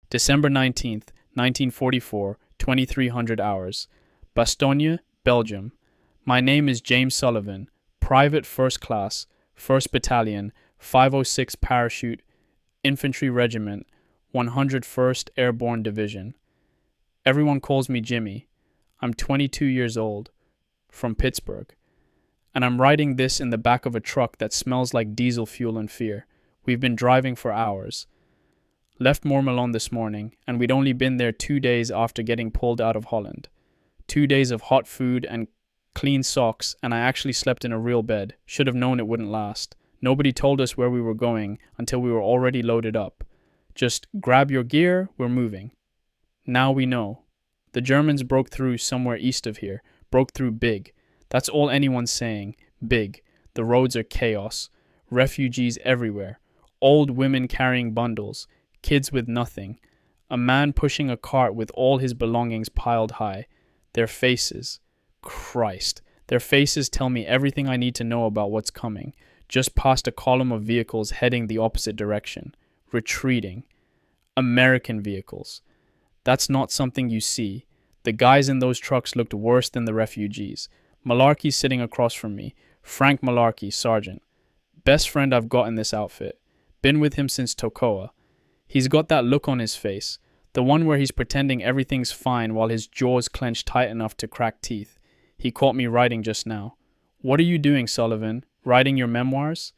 December 19th, 1944, 2300 hours. Bastogne, Belgium. My name is James Sullivan, Private First Class, 1st Battalion, 506 Parachute, Infantry Regiment, 101st Airborne Division. Everyone calls me Jimmy. I'm 22 years old, from Pittsburgh. And I'm riding this in the back of a truck that smells like diesel fuel and fear. We've been driving for hours. Left Mormelon this morning, and we'd only been there 2 days after getting pulled out of Holland. 2 days of hot food and clean socks, and I actually slept in a real bed. Should have known it wouldn't last. Nobody told us where we were going until we were already loaded up. Just grab your gear, we're moving. Now we know. The Germans broke through somewhere east of here. Broke through big. That's all anyone's saying. Big. The roads are chaos. Refugees everywhere. Old women carrying bundles. Kids with nothing. A man pushing a cart with all his belongings piled high. Their faces. Christ. Their faces tell me everything I need to know about what's coming. Just past a column of vehicles heading the opposite direction. Retreating. American vehicles. That's not something you see. The guys in those trucks looked worse than the refugees. Malarkey's sitting across from me. Frank Malarkey, Sergeant. Best friend I've got in this outfit. Been with him since Tokoa. He's got that look on his face. The one where he's pretending everything's fine while his jaws clench tight enough to crack teeth. He caught me writing just now. What are you doing, Sullivan? Writing your memoirs?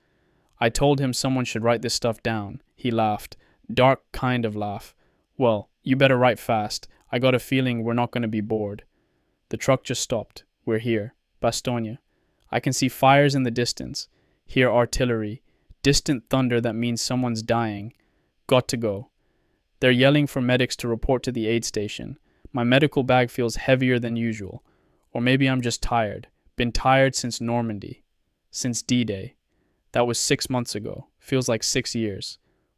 I told him someone should write this stuff down. He laughed. Dark kind of laugh. Well, you better write fast. I got a feeling we're not going to be bored. The truck just stopped. We're here. Bastogne. I can see fires in the distance. Hear artillery. Distant thunder that means someone's dying. Got to go. They're yelling for medics to report to the aid station. My medical bag feels heavier than usual. Or maybe I'm just tired. Been tired since Normandy. Since D-Day. That was 6 months ago. Feels like 6 years.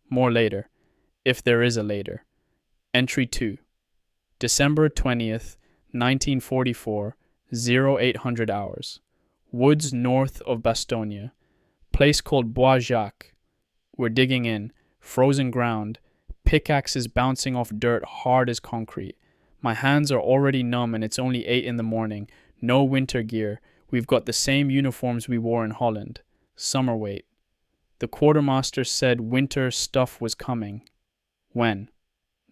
More later. If there is a later. Entry 2. December 20th, 1944, 0800 hours. Woods north of Bastogne. Place called Bois Jacques. We're digging in. Frozen ground. Pickaxes bouncing off dirt hard as concrete. My hands are already numb and it's only 8 in the morning. No winter gear. We've got the same uniforms we wore in Holland. Summer weight. The quartermaster said winter stuff was coming. When?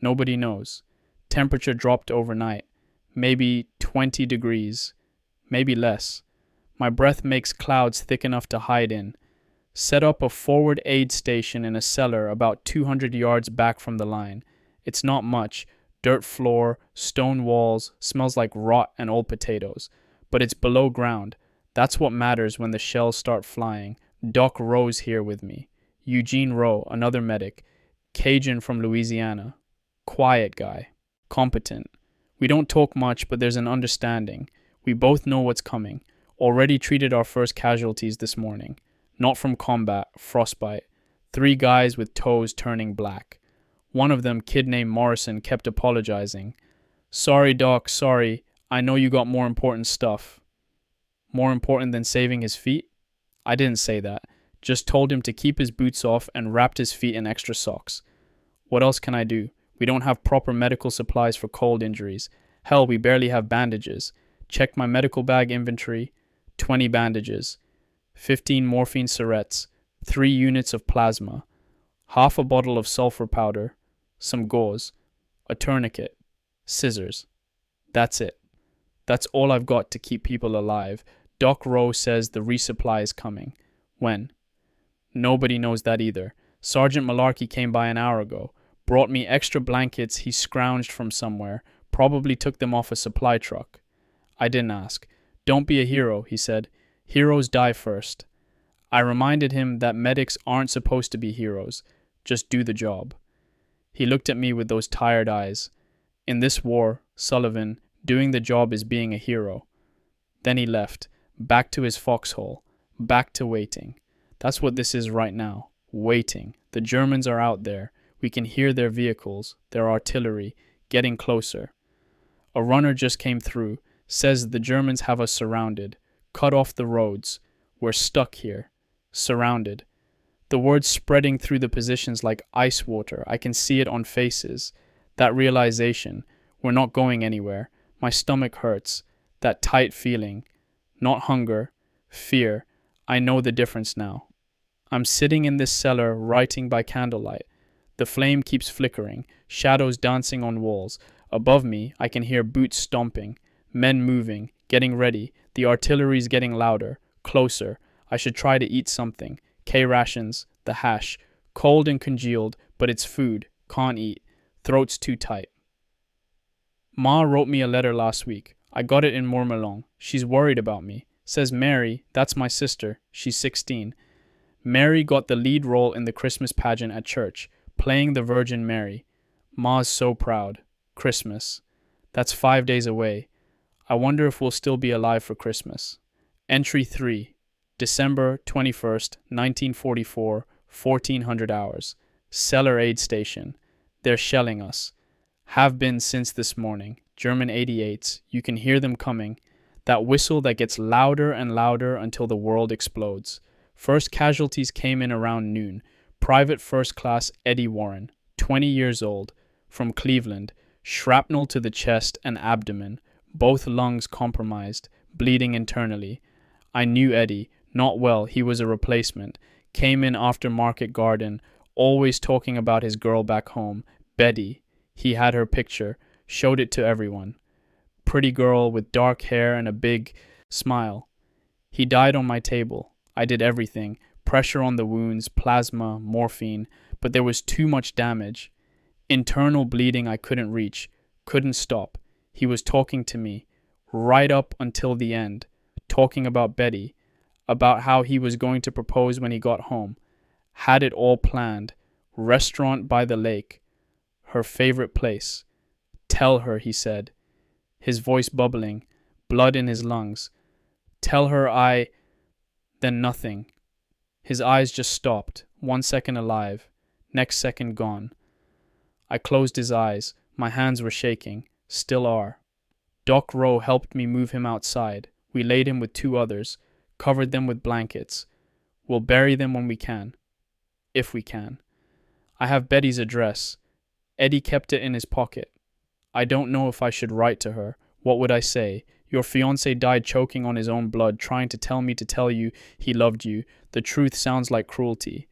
Nobody knows. Temperature dropped overnight. Maybe 20 degrees. Maybe less. My breath makes clouds thick enough to hide in. Set up a forward aid station in a cellar about 200 yards back from the line. It's not much. Dirt floor, stone walls, smells like rot and old potatoes. But it's below ground. That's what matters when the shells start flying. Doc Rowe's here with me. Eugene Rowe, another medic. Cajun from Louisiana. Quiet guy. Competent. We don't talk much, but there's an understanding. We both know what's coming. Already treated our first casualties this morning. Not from combat, frostbite. 3 guys with toes turning black. One of them, kid named Morrison, kept apologizing. Sorry, Doc, sorry. I know you got more important stuff. More important than saving his feet? I didn't say that. Just told him to keep his boots off and wrapped his feet in extra socks. What else can I do? We don't have proper medical supplies for cold injuries. Hell, we barely have bandages. Checked my medical bag inventory. 20 bandages. 15 morphine syrettes. 3 units of plasma. Half a bottle of sulfur powder. Some gauze. A tourniquet. Scissors. That's it. That's all I've got to keep people alive. Doc Rowe says the resupply is coming. When? Nobody knows that either. Sergeant Malarkey came by an hour ago. Brought me extra blankets he scrounged from somewhere. Probably took them off a supply truck. I didn't ask. Don't be a hero, he said. Heroes die first. I reminded him that medics aren't supposed to be heroes. Just do the job. He looked at me with those tired eyes. In this war, Sullivan, doing the job is being a hero. Then he left, back to his foxhole, back to waiting. That's what this is right now, waiting. The Germans are out there. We can hear their vehicles, their artillery, getting closer. A runner just came through, says the Germans have us surrounded, cut off the roads. We're stuck here, surrounded. The words spreading through the positions like ice water. I can see it on faces. That realization, we're not going anywhere. My stomach hurts. That tight feeling. Not hunger, fear. I know the difference now. I'm sitting in this cellar writing by candlelight. The flame keeps flickering, shadows dancing on walls. Above me, I can hear boots stomping, men moving, getting ready. The artillery's getting louder, closer. I should try to eat something. K-rations, the hash. Cold and congealed, but it's food. Can't eat. Throat's too tight. Ma wrote me a letter last week. I got it in Mourmelon. She's worried about me. Says Mary, that's my sister. She's 16. Mary got the lead role in the Christmas pageant at church, playing the Virgin Mary. Ma's so proud. Christmas. That's 5 days away. I wonder if we'll still be alive for Christmas. Entry 3. December 21st, 1944, 1400 hours. Cellar aid station. They're shelling us. Have been since this morning. German 88s. You can hear them coming. That whistle that gets louder and louder until the world explodes. First casualties came in around noon. Private First Class Eddie Warren, 20 years old, from Cleveland. Shrapnel to the chest and abdomen. Both lungs compromised, bleeding internally. I knew Eddie. Not well, he was a replacement. Came in after Market Garden, always talking about his girl back home, Betty. He had her picture, showed it to everyone. Pretty girl with dark hair and a big smile. He died on my table. I did everything. Pressure on the wounds, plasma, morphine, but there was too much damage. Internal bleeding I couldn't reach, couldn't stop. He was talking to me, right up until the end, talking about Betty, about how he was going to propose when he got home. Had it all planned. Restaurant by the lake. Her favorite place. Tell her, he said, his voice bubbling, blood in his lungs. Tell her Then nothing. His eyes just stopped, 1 second alive, next second gone. I closed his eyes. My hands were shaking, still are. Doc Rowe helped me move him outside. We laid him with 2 others, covered them with blankets. We'll bury them when we can. If we can. I have Betty's address. Eddie kept it in his pocket. I don't know if I should write to her. What would I say? Your fiancé died choking on his own blood, trying to tell me to tell you he loved you. The truth sounds like cruelty.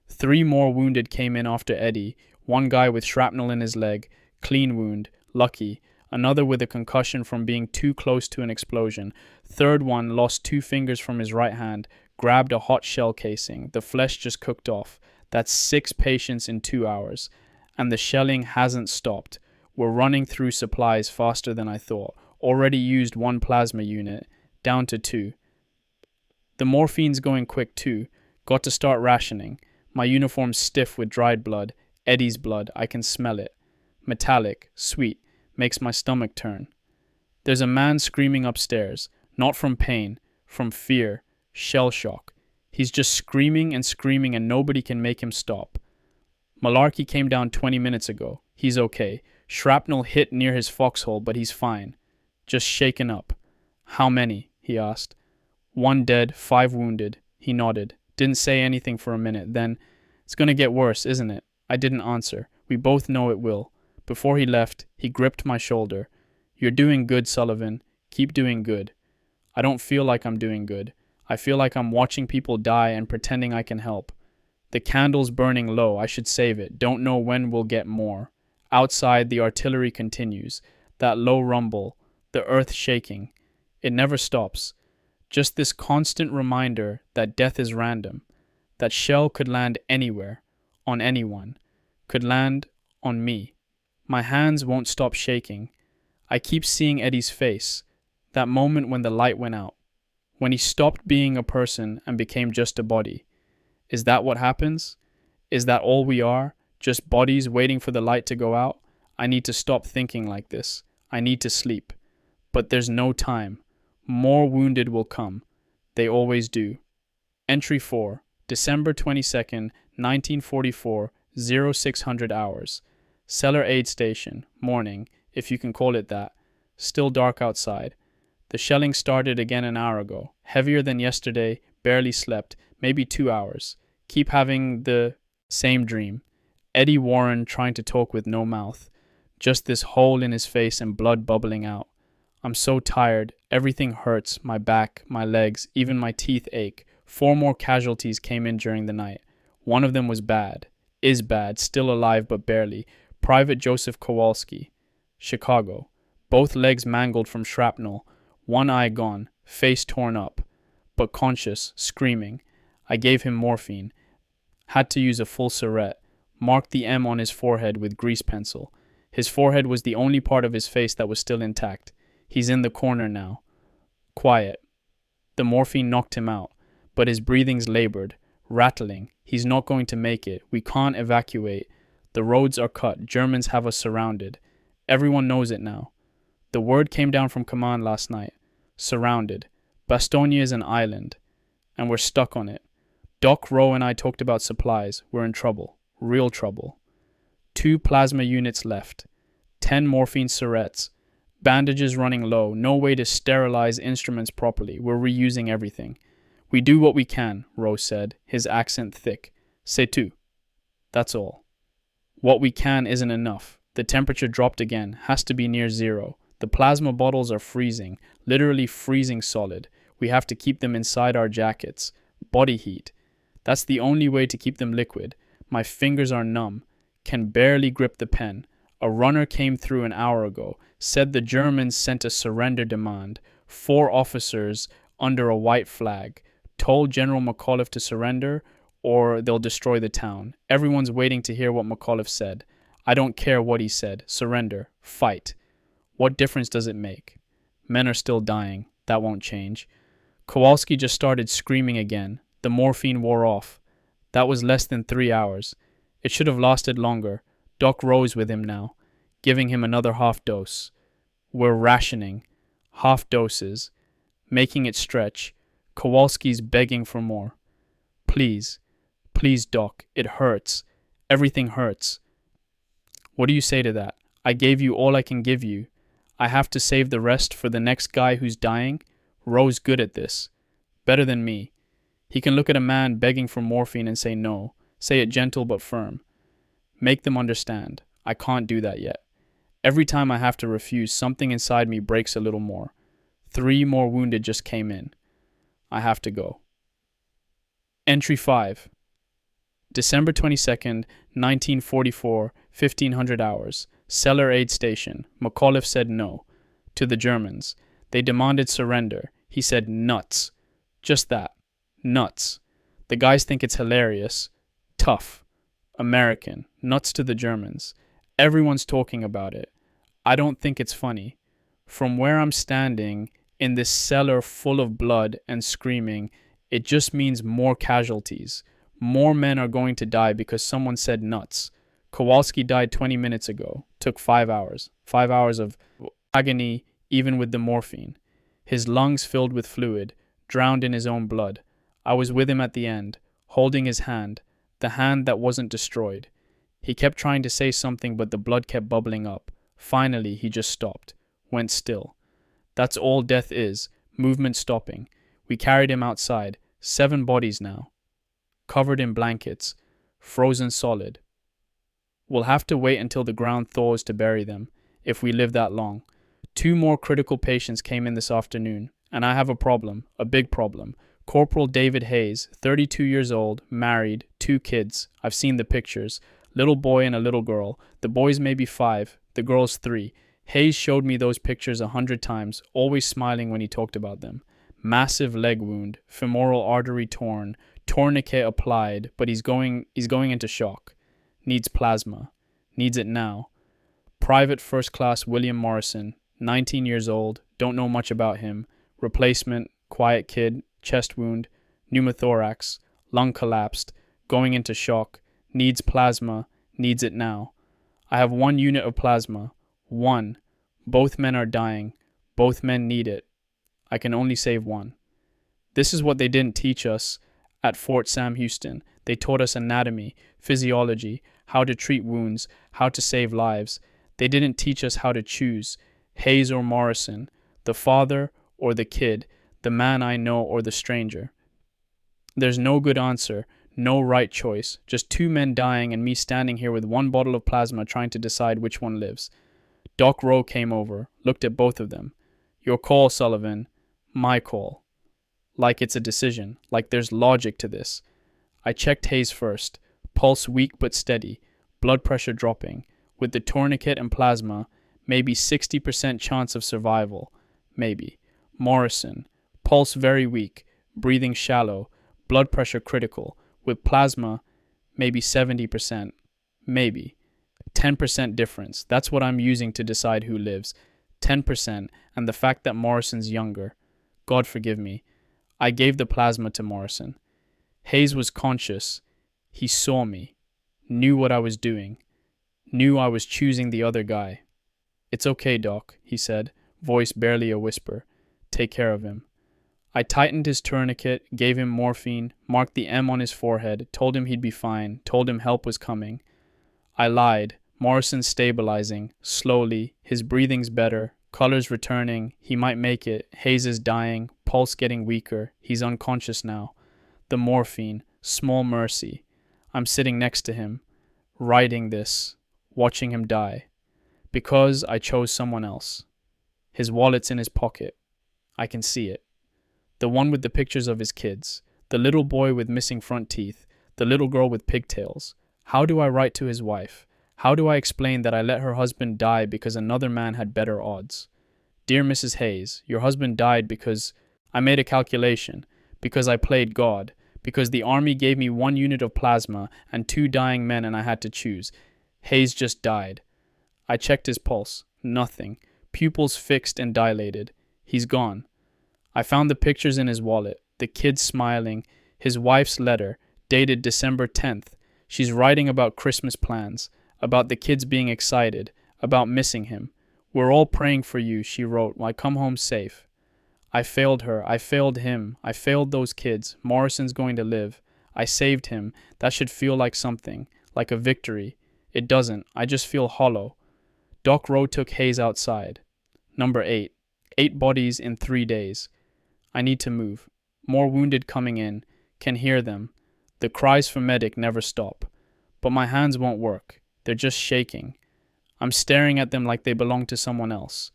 3 more wounded came in after Eddie. 1 guy with shrapnel in his leg, clean wound, lucky. Another with a concussion from being too close to an explosion. 3rd one lost 2 fingers from his right hand, grabbed a hot shell casing. The flesh just cooked off. That's 6 patients in 2 hours. And the shelling hasn't stopped. We're running through supplies faster than I thought. Already used 1 plasma unit, down to 2. The morphine's going quick too. Got to start rationing. My uniform's stiff with dried blood. Eddie's blood, I can smell it. Metallic, sweet, makes my stomach turn. There's a man screaming upstairs, not from pain, from fear, shell shock. He's just screaming and nobody can make him stop. Malarkey came down 20 minutes ago. He's okay. Shrapnel hit near his foxhole, but he's fine. Just shaken up. How many? He asked. 1 dead, 5 wounded. He nodded. Didn't say anything for a minute. Then, it's gonna get worse, isn't it? I didn't answer. We both know it will. Before he left, he gripped my shoulder. You're doing good, Sullivan. Keep doing good. I don't feel like I'm doing good. I feel like I'm watching people die and pretending I can help. The candle's burning low. I should save it. Don't know when we'll get more. Outside, the artillery continues. That low rumble. The earth shaking. It never stops. Just this constant reminder that death is random. That shell could land anywhere. On anyone. Could land on me. My hands won't stop shaking. I keep seeing Eddie's face. That moment when the light went out. When he stopped being a person and became just a body. Is that what happens? Is that all we are? Just bodies waiting for the light to go out? I need to stop thinking like this. I need to sleep. But there's no time. More wounded will come. They always do. Entry 4. December 22nd, 1944, 0600 hours. Cellar aid station. Morning, if you can call it that. Still dark outside. The shelling started again an hour ago. Heavier than yesterday. Barely slept. Maybe 2 hours. Keep having the same dream. Eddie Warren trying to talk with no mouth. Just this hole in his face and blood bubbling out. I'm so tired. Everything hurts. My back, my legs, even my teeth ache. 4 more casualties came in during the night. One of them was bad. Is bad. Still alive but barely. Private Joseph Kowalski. Chicago. Both legs mangled from shrapnel. One eye gone. Face torn up. But conscious. Screaming. I gave him morphine. Had to use a full syringe. Marked the M on his forehead with grease pencil. His forehead was the only part of his face that was still intact. He's in the corner now. Quiet. The morphine knocked him out, but his breathing's labored, rattling. He's not going to make it. We can't evacuate. The roads are cut. Germans have us surrounded. Everyone knows it now. The word came down from command last night. Surrounded. Bastogne is an island, and we're stuck on it. Doc Rowe and I talked about supplies. We're in trouble. Real trouble. 2 plasma units left. 10 morphine syringes. Bandages running low. No way to sterilize instruments properly. We're reusing everything. We do what we can, Rowe said, his accent thick. C'est tout. That's all. What we can isn't enough. The temperature dropped again. Has to be near 0. The plasma bottles are freezing. Literally freezing solid. We have to keep them inside our jackets. Body heat. That's the only way to keep them liquid. My fingers are numb. Can barely grip the pen. A runner came through an hour ago. Said the Germans sent a surrender demand. 4 officers under a white flag. Told General McAuliffe to surrender or they'll destroy the town. Everyone's waiting to hear what McAuliffe said. I don't care what he said. Surrender. Fight. What difference does it make? Men are still dying. That won't change. Kowalski just started screaming again. The morphine wore off. That was less than 3 hours. It should have lasted longer. Doc Rowe's with him now, giving him another half dose. We're rationing. Half doses. Making it stretch. Kowalski's begging for more. Please. Please, Doc. It hurts. Everything hurts. What do you say to that? I gave you all I can give you. I have to save the rest for the next guy who's dying? Rowe's good at this. Better than me. He can look at a man begging for morphine and say no. Say it gentle but firm. Make them understand. I can't do that yet. Every time I have to refuse, something inside me breaks a little more. 3 more wounded just came in. I have to go. Entry 5. December 22nd, 1944, 1500 hours. Cellar Aid Station. McAuliffe said no. To the Germans. They demanded surrender. He said nuts. Just that. Nuts. The guys think it's hilarious. Tough. American. Nuts to the Germans. Everyone's talking about it. I don't think it's funny. From where I'm standing, in this cellar full of blood and screaming, it just means more casualties. More men are going to die because someone said nuts. Kowalski died 20 minutes ago. Took 5 hours. 5 hours of agony, even with the morphine. His lungs filled with fluid, drowned in his own blood. I was with him at the end, holding his hand, the hand that wasn't destroyed. He kept trying to say something, but the blood kept bubbling up. Finally, he just stopped, went still. That's all death is, movement stopping. We carried him outside, 7 bodies now, covered in blankets, frozen solid. We'll have to wait until the ground thaws to bury them, if we live that long. 2 more critical patients came in this afternoon, and I have a problem, a big problem. Corporal David Hayes, 32 years old, married, 2 kids. I've seen the pictures. Little boy and a little girl. The boy's maybe 5, the girl's 3. Hayes showed me those pictures 100 times, always smiling when he talked about them. Massive leg wound, femoral artery torn, tourniquet applied, but he's going into shock. Needs plasma. Needs it now. Private First Class William Morrison, 19 years old, don't know much about him. Replacement, quiet kid, chest wound, pneumothorax, lung collapsed, going into shock, needs plasma, needs it now. I have 1 unit of plasma. 1. Both men are dying. Both men need it. I can only save 1. This is what they didn't teach us at Fort Sam Houston. They taught us anatomy, physiology, how to treat wounds, how to save lives. They didn't teach us how to choose, Hayes or Morrison, the father or the kid, the man I know or the stranger. There's no good answer, no right choice, just 2 men dying and me standing here with 1 bottle of plasma trying to decide which one lives. Doc Rowe came over, looked at both of them. Your call, Sullivan. My call. Like it's a decision, like there's logic to this. I checked Hayes first. Pulse weak but steady, blood pressure dropping. With the tourniquet and plasma, maybe 60% chance of survival. Maybe. Morrison. Pulse very weak, breathing shallow, blood pressure critical. With plasma, maybe 70%. Maybe. 10% difference. That's what I'm using to decide who lives. 10%, and the fact that Morrison's younger. God forgive me. I gave the plasma to Morrison. Hayes was conscious. He saw me. Knew what I was doing. Knew I was choosing the other guy. It's okay, Doc, he said, voice barely a whisper. Take care of him. I tightened his tourniquet, gave him morphine, marked the M on his forehead, told him he'd be fine, told him help was coming. I lied. Morrison stabilizing, slowly, his breathing's better, colors returning, he might make it, Hayes is dying, pulse getting weaker, he's unconscious now. The morphine, small mercy. I'm sitting next to him, writing this, watching him die. Because I chose someone else. His wallet's in his pocket. I can see it. The one with the pictures of his kids, the little boy with missing front teeth, the little girl with pigtails. How do I write to his wife? How do I explain that I let her husband die because another man had better odds? Dear Mrs. Hayes, your husband died because I made a calculation, because I played God, because the army gave me 1 unit of plasma and 2 dying men and I had to choose. Hayes just died. I checked his pulse. Nothing. Pupils fixed and dilated. He's gone. I found the pictures in his wallet, the kids smiling, his wife's letter, dated December 10th. She's writing about Christmas plans, about the kids being excited, about missing him. We're all praying for you, she wrote, I come home safe. I failed her, I failed him, I failed those kids. Morrison's going to live. I saved him. That should feel like something, like a victory. It doesn't. I just feel hollow. Doc Rowe took Hayes outside. Number 8. 8 bodies in 3 days. I need to move. More wounded coming in. Can hear them. The cries for medic never stop. But my hands won't work. They're just shaking. I'm staring at them like they belong to someone else.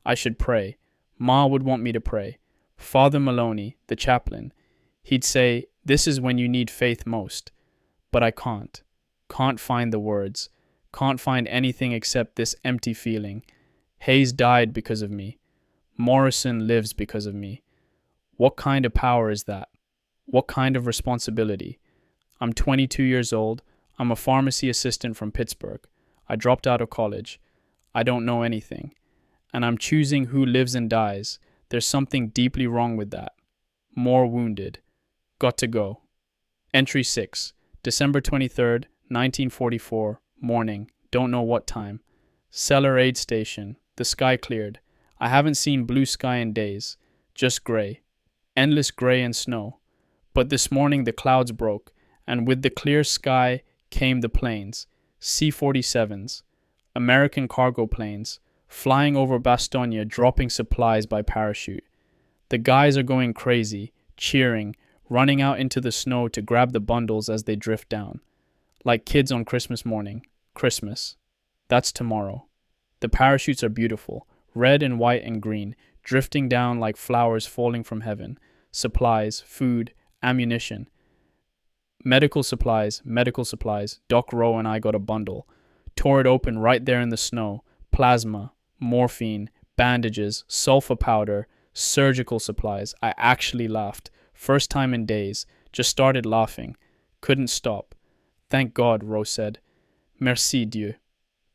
I should pray. Ma would want me to pray. Father Maloney, the chaplain, he'd say, this is when you need faith most. But I can't. Can't find the words. Can't find anything except this empty feeling. Hayes died because of me. Morrison lives because of me. What kind of power is that? What kind of responsibility? I'm 22 years old. I'm a pharmacy assistant from Pittsburgh. I dropped out of college. I don't know anything. And I'm choosing who lives and dies. There's something deeply wrong with that. More wounded. Got to go. Entry 6. December 23rd, 1944. Morning. Don't know what time. Cellar aid station. The sky cleared. I haven't seen blue sky in days. Just gray. Endless gray and snow. But this morning the clouds broke, and with the clear sky came the planes. C-47s. American cargo planes. Flying over Bastogne, dropping supplies by parachute. The guys are going crazy, cheering, running out into the snow to grab the bundles as they drift down. Like kids on Christmas morning. Christmas. That's tomorrow. The parachutes are beautiful, red and white and green, drifting down like flowers falling from heaven. Supplies, food, ammunition. Medical supplies. Doc Rowe and I got a bundle. Tore it open right there in the snow. Plasma, morphine, bandages, sulfur powder, surgical supplies. I actually laughed. First time in days. Just started laughing. Couldn't stop. Thank God, Rowe said. Merci Dieu.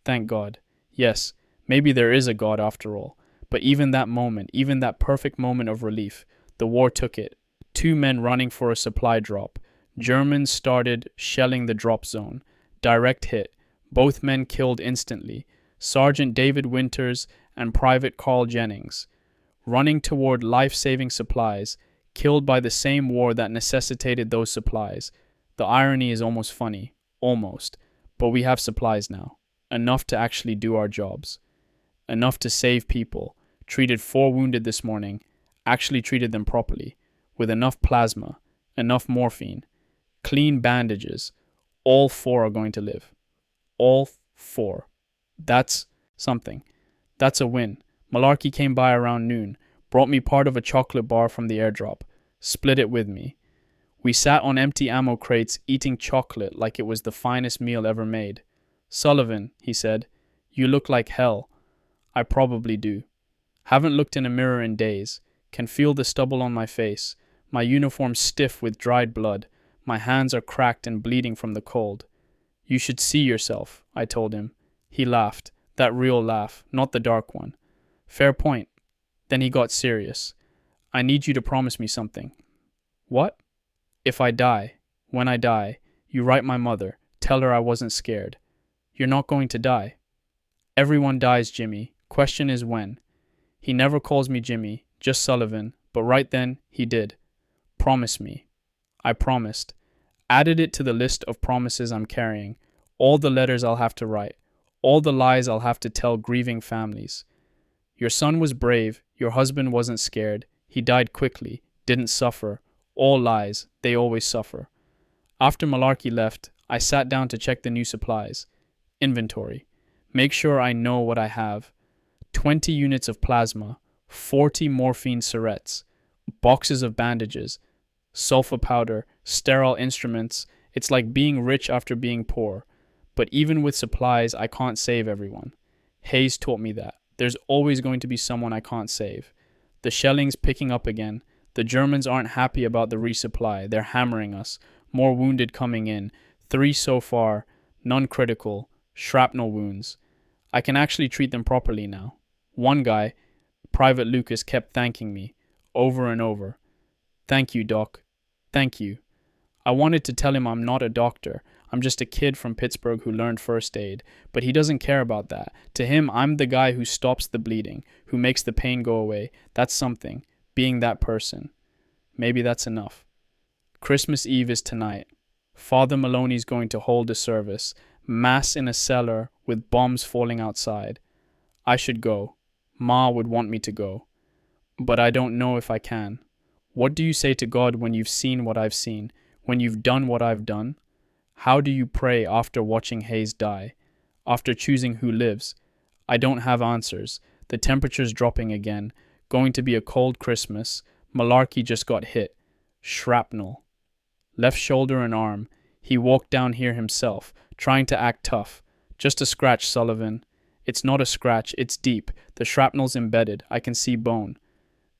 Thank God. Yes, maybe there is a God after all. But even that moment, even that perfect moment of relief, the war took it. 2 men running for a supply drop. Germans started shelling the drop zone. Direct hit. Both men killed instantly. Sergeant David Winters and Private Carl Jennings. Running toward life-saving supplies, killed by the same war that necessitated those supplies. The irony is almost funny. Almost. But we have supplies now. Enough to actually do our jobs. Enough to save people. Treated 4 wounded this morning. Actually treated them properly. With enough plasma. Enough morphine. Clean bandages. All 4 are going to live. All 4. That's something. That's a win. Malarkey came by around noon, brought me part of a chocolate bar from the airdrop, split it with me. We sat on empty ammo crates eating chocolate like it was the finest meal ever made. Sullivan, he said, you look like hell. I probably do. Haven't looked in a mirror in days. Can feel the stubble on my face. My uniform stiff with dried blood. My hands are cracked and bleeding from the cold. You should see yourself, I told him. He laughed. That real laugh, not the dark one. Fair point. Then he got serious. I need you to promise me something. What? If I die, when I die, you write my mother, tell her I wasn't scared. You're not going to die. Everyone dies, Jimmy. Question is when. He never calls me Jimmy, just Sullivan, but right then, he did. Promise me. I promised. Added it to the list of promises I'm carrying. All the letters I'll have to write. All the lies I'll have to tell grieving families. Your son was brave. Your husband wasn't scared. He died quickly. Didn't suffer. All lies. They always suffer. After Malarkey left, I sat down to check the new supplies. Inventory. Make sure I know what I have. 20 units of plasma. 40 morphine syrettes. Boxes of bandages. Sulfur powder. Sterile instruments. It's like being rich after being poor. But even with supplies, I can't save everyone. Hayes taught me that. There's always going to be someone I can't save. The shelling's picking up again. The Germans aren't happy about the resupply. They're hammering us. More wounded coming in. 3 so far. None critical. Shrapnel wounds. I can actually treat them properly now. One guy, Private Lucas, kept thanking me. Over and over. Thank you, Doc. Thank you. I wanted to tell him I'm not a doctor. I'm just a kid from Pittsburgh who learned first aid. But he doesn't care about that. To him, I'm the guy who stops the bleeding, who makes the pain go away. That's something. Being that person. Maybe that's enough. Christmas Eve is tonight. Father Maloney's going to hold a service. Mass in a cellar with bombs falling outside. I should go. Ma would want me to go. But I don't know if I can. What do you say to God when you've seen what I've seen? When you've done what I've done? How do you pray after watching Hayes die? After choosing who lives? I don't have answers. The temperature's dropping again. Going to be a cold Christmas. Malarkey just got hit. Shrapnel. Left shoulder and arm. He walked down here himself, trying to act tough. Just a scratch, Sullivan. It's not a scratch, it's deep. The shrapnel's embedded. I can see bone.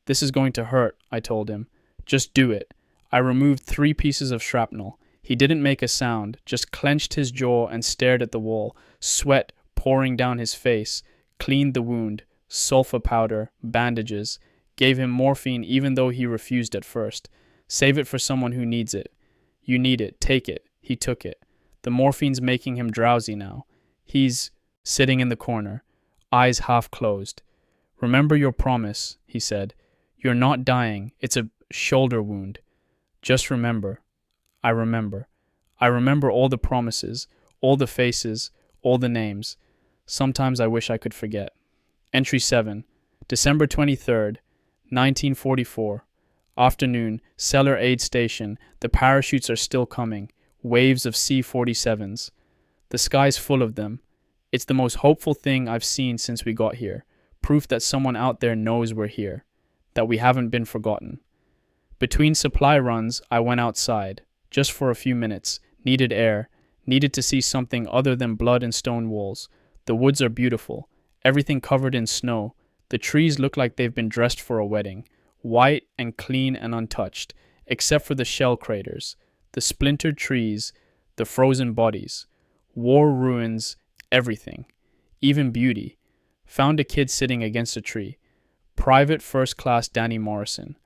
This is going to hurt, I told him. Just do it. I removed 3 pieces of shrapnel. He didn't make a sound, just clenched his jaw and stared at the wall, sweat pouring down his face, cleaned the wound, sulfur powder, bandages, gave him morphine even though he refused at first. Save it for someone who needs it. You need it, take it. He took it. The morphine's making him drowsy now. He's sitting in the corner, eyes half closed. Remember your promise, he said. You're not dying. It's a shoulder wound. Just remember. I remember. I remember all the promises, all the faces, all the names. Sometimes I wish I could forget. Entry 7. December 23rd, 1944. Afternoon, Cellar Aid Station. The parachutes are still coming. Waves of C-47s. The sky's full of them. It's the most hopeful thing I've seen since we got here. Proof that someone out there knows we're here. That we haven't been forgotten. Between supply runs, I went outside. Just for a few minutes. Needed air. Needed to see something other than blood and stone walls. The woods are beautiful. Everything covered in snow. The trees look like they've been dressed for a wedding. White and clean and untouched. Except for the shell craters. The splintered trees. The frozen bodies. War ruins. Everything. Even beauty. Found a kid sitting against a tree. Private First Class Danny Morrison.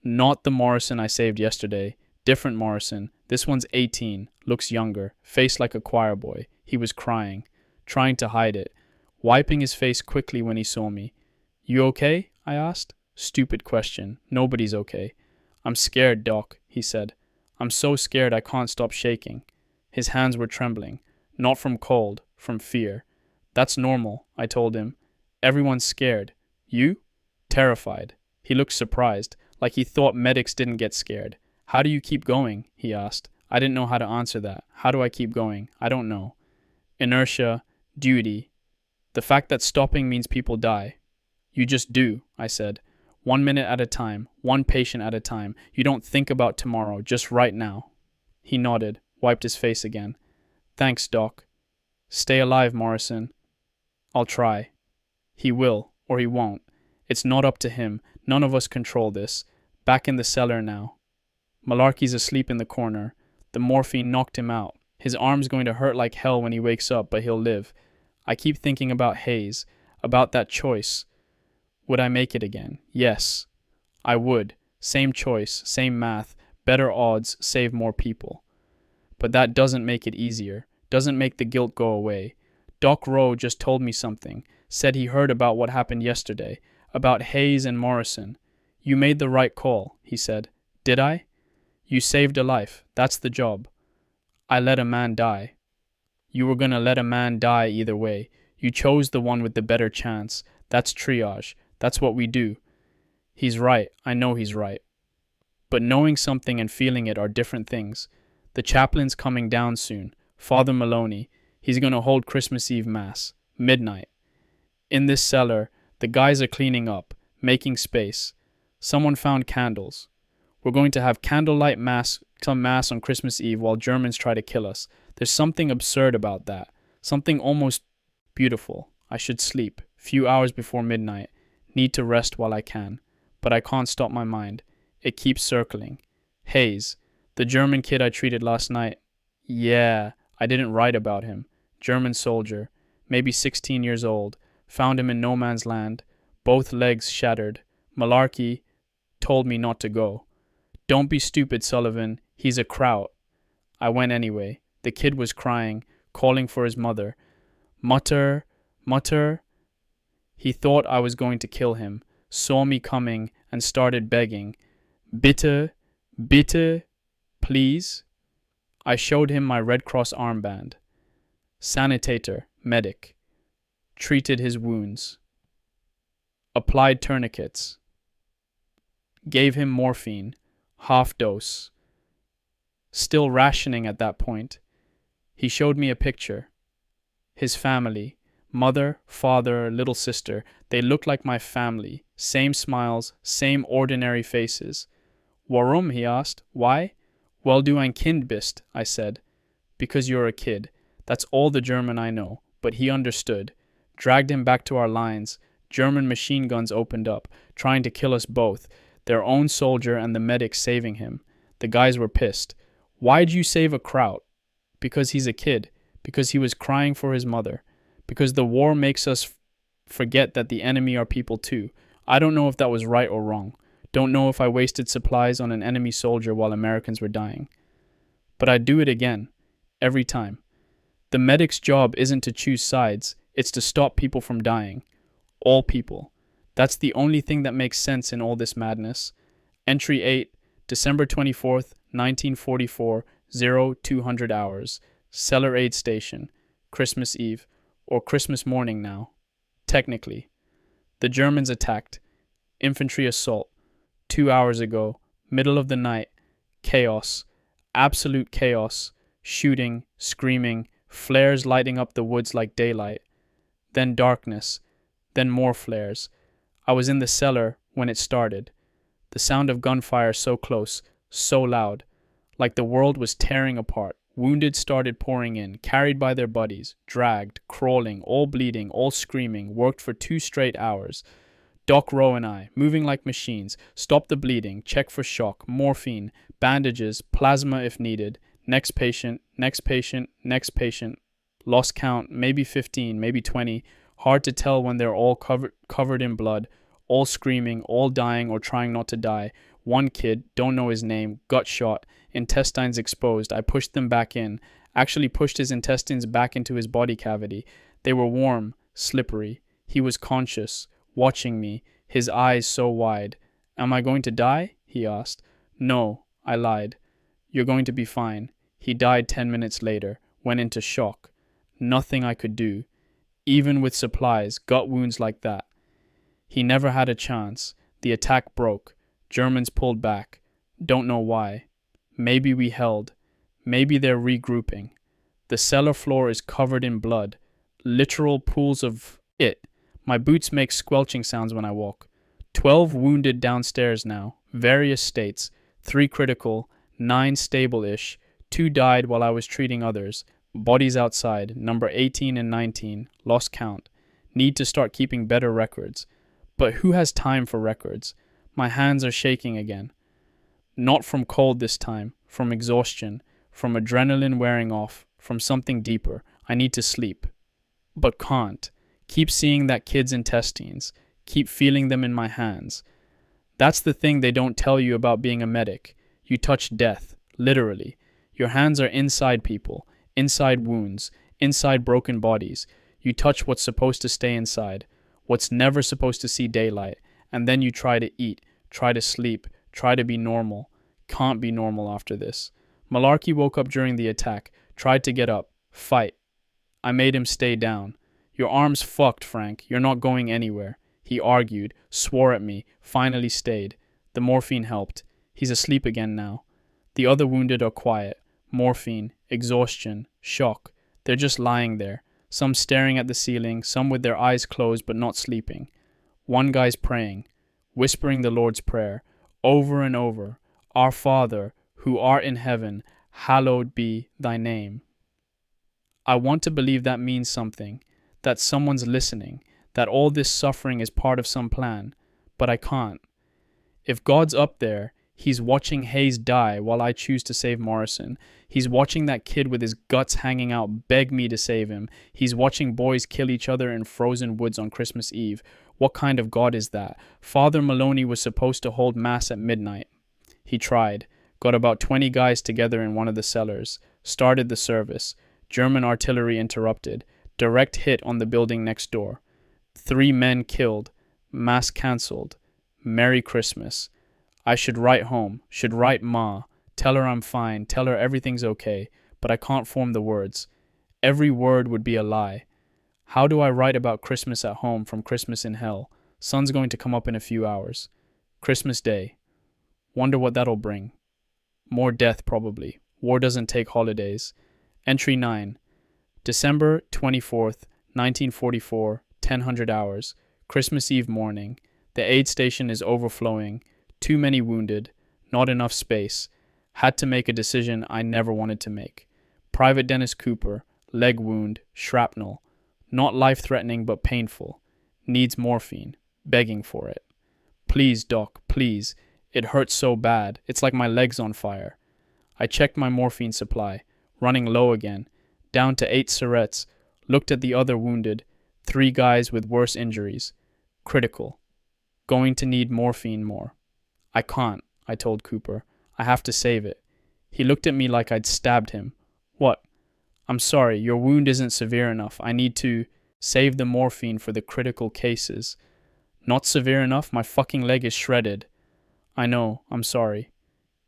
Not the Morrison I saved yesterday. Different Morrison. This one's 18. Looks younger. Face like a choir boy. He was crying. Trying to hide it. Wiping his face quickly when he saw me. You okay? I asked. Stupid question. Nobody's okay. I'm scared, Doc, he said. I'm so scared I can't stop shaking. His hands were trembling. Not from cold, from fear. That's normal, I told him. Everyone's scared. You? Terrified. He looked surprised, like he thought medics didn't get scared. How do you keep going? He asked. I didn't know how to answer that. How do I keep going? I don't know. Inertia, duty. The fact that stopping means people die. You just do, I said. 1 minute at a time, one patient at a time. You don't think about tomorrow, just right now. He nodded, wiped his face again. Thanks, Doc. Stay alive, Morrison. I'll try. He will, or he won't. It's not up to him. None of us control this. Back in the cellar now. Malarkey's asleep in the corner. The morphine knocked him out. His arm's going to hurt like hell when he wakes up, but he'll live. I keep thinking about Hayes, about that choice. Would I make it again? Yes, I would. Same choice, same math, better odds, save more people. But that doesn't make it easier, doesn't make the guilt go away. Doc Rowe just told me something, said he heard about what happened yesterday, about Hayes and Morrison. You made the right call, he said. Did I? You saved a life, that's the job. I let a man die. You were gonna let a man die either way. You chose the one with the better chance. That's triage. That's what we do. He's right. I know he's right. But knowing something and feeling it are different things. The chaplain's coming down soon. Father Maloney. He's going to hold Christmas Eve Mass. Midnight. In this cellar, the guys are cleaning up, making space. Someone found candles. We're going to have candlelight mass, some mass on Christmas Eve while Germans try to kill us. There's something absurd about that. Something almost beautiful. I should sleep. Few hours before midnight. Need to rest while I can. But I can't stop my mind. It keeps circling. Hayes, the German kid I treated last night. Yeah, I didn't write about him. German soldier, maybe 16 years old. Found him in no man's land. Both legs shattered. Malarkey told me not to go. Don't be stupid, Sullivan. He's a kraut. I went anyway. The kid was crying, calling for his mother. Mutter, mutter. He thought I was going to kill him, saw me coming, and started begging. Bitte, bitte, please. I showed him my Red Cross armband. Sanitator, medic. Treated his wounds. Applied tourniquets. Gave him morphine, half dose. Still rationing at that point. He showed me a picture. His family. Mother, father, little sister, they look like my family. Same smiles, same ordinary faces. Warum? He asked. Why? Well, du ein Kind bist, I said. Because you're a kid. That's all the German I know. But he understood. Dragged him back to our lines. German machine guns opened up, trying to kill us both. Their own soldier and the medic saving him. The guys were pissed. Why'd you save a kraut? Because he's a kid. Because he was crying for his mother. Because the war makes us forget that the enemy are people too. I don't know if that was right or wrong. Don't know if I wasted supplies on an enemy soldier while Americans were dying. But I'd do it again. Every time. The medic's job isn't to choose sides. It's to stop people from dying. All people. That's the only thing that makes sense in all this madness. Entry 8, December 24th, 1944, 0200 hours. Cellar Aid Station. Christmas Eve. Or Christmas morning now. Technically. The Germans attacked. Infantry assault. 2 hours ago. Middle of the night. Chaos. Absolute chaos. Shooting, screaming, flares lighting up the woods like daylight. Then darkness. Then more flares. I was in the cellar when it started. The sound of gunfire so close, so loud. Like the world was tearing apart. Wounded started pouring in, carried by their buddies, dragged, crawling, all bleeding, all screaming, worked for 2 straight hours. Doc Rowe and I, moving like machines, stopped the bleeding, checked for shock, morphine, bandages, plasma if needed, next patient, next patient, next patient. Lost count, maybe 15, maybe 20. Hard to tell when they're all covered in blood, all screaming, all dying or trying not to die. One kid, don't know his name, got shot, intestines exposed. I pushed them back in, actually pushed his intestines back into his body cavity. They were warm, slippery. He was conscious, watching me, his eyes so wide. Am I going to die? He asked. No, I lied. You're going to be fine. He died 10 minutes later, went into shock. Nothing I could do. Even with supplies, gut wounds like that. He never had a chance. The attack broke. Germans pulled back. Don't know why. Maybe we held. Maybe they're regrouping. The cellar floor is covered in blood. Literal pools of It. My boots make squelching sounds when I walk. 12 wounded downstairs now, various states, 3 critical, 9 stable-ish, 2 died while I was treating others, bodies outside, number 18 and 19, lost count. Need to start keeping better records. But who has time for records? My hands are shaking again. Not from cold this time, from exhaustion, from adrenaline wearing off, from something deeper. I need to sleep. But can't. Keep seeing that kid's intestines. Keep feeling them in my hands. That's the thing they don't tell you about being a medic. You touch death, literally. Your hands are inside people, inside wounds, inside broken bodies. You touch what's supposed to stay inside, what's never supposed to see daylight, and then you try to eat, try to sleep, try to be normal. Can't be normal after this. Malarkey woke up during the attack, tried to get up, fight. I made him stay down. Your arm's fucked, Frank. You're not going anywhere. He argued, swore at me, finally stayed. The morphine helped. He's asleep again now. The other wounded are quiet. Morphine, exhaustion, shock. They're just lying there. Some staring at the ceiling, some with their eyes closed but not sleeping. One guy's praying, whispering the Lord's Prayer, over and over. Our Father, who art in heaven, hallowed be thy name. I want to believe that means something, that someone's listening, that all this suffering is part of some plan, but I can't. If God's up there, he's watching Hayes die while I choose to save Morrison. He's watching that kid with his guts hanging out beg me to save him. He's watching boys kill each other in frozen woods on Christmas Eve. What kind of God is that? Father Maloney was supposed to hold mass at midnight. He tried, got about 20 guys together in one of the cellars, started the service. German artillery interrupted. Direct hit on the building next door. 3 men killed. Mass cancelled. Merry Christmas. I should write home, should write Ma, tell her I'm fine, tell her everything's okay, but I can't form the words. Every word would be a lie. How do I write about Christmas at home from Christmas in hell? Sun's going to come up in a few hours. Christmas Day. Wonder what that'll bring. More death, probably. War doesn't take holidays. Entry 9. December 24th, 1944, 1000 hours. Christmas Eve morning. The aid station is overflowing. Too many wounded. Not enough space. Had to make a decision I never wanted to make. Private Dennis Cooper. Leg wound. Shrapnel. Not life-threatening but painful. Needs morphine. Begging for it. Please, Doc, please. It hurts so bad. It's like my leg's on fire. I checked my morphine supply. Running low again. Down to 8 syrettes. Looked at the other wounded. 3 guys with worse injuries. Critical. Going to need morphine more. I can't, I told Cooper. I have to save it. He looked at me like I'd stabbed him. What? I'm sorry, your wound isn't severe enough. I need to save the morphine for the critical cases. Not severe enough? My fucking leg is shredded. I know, I'm sorry.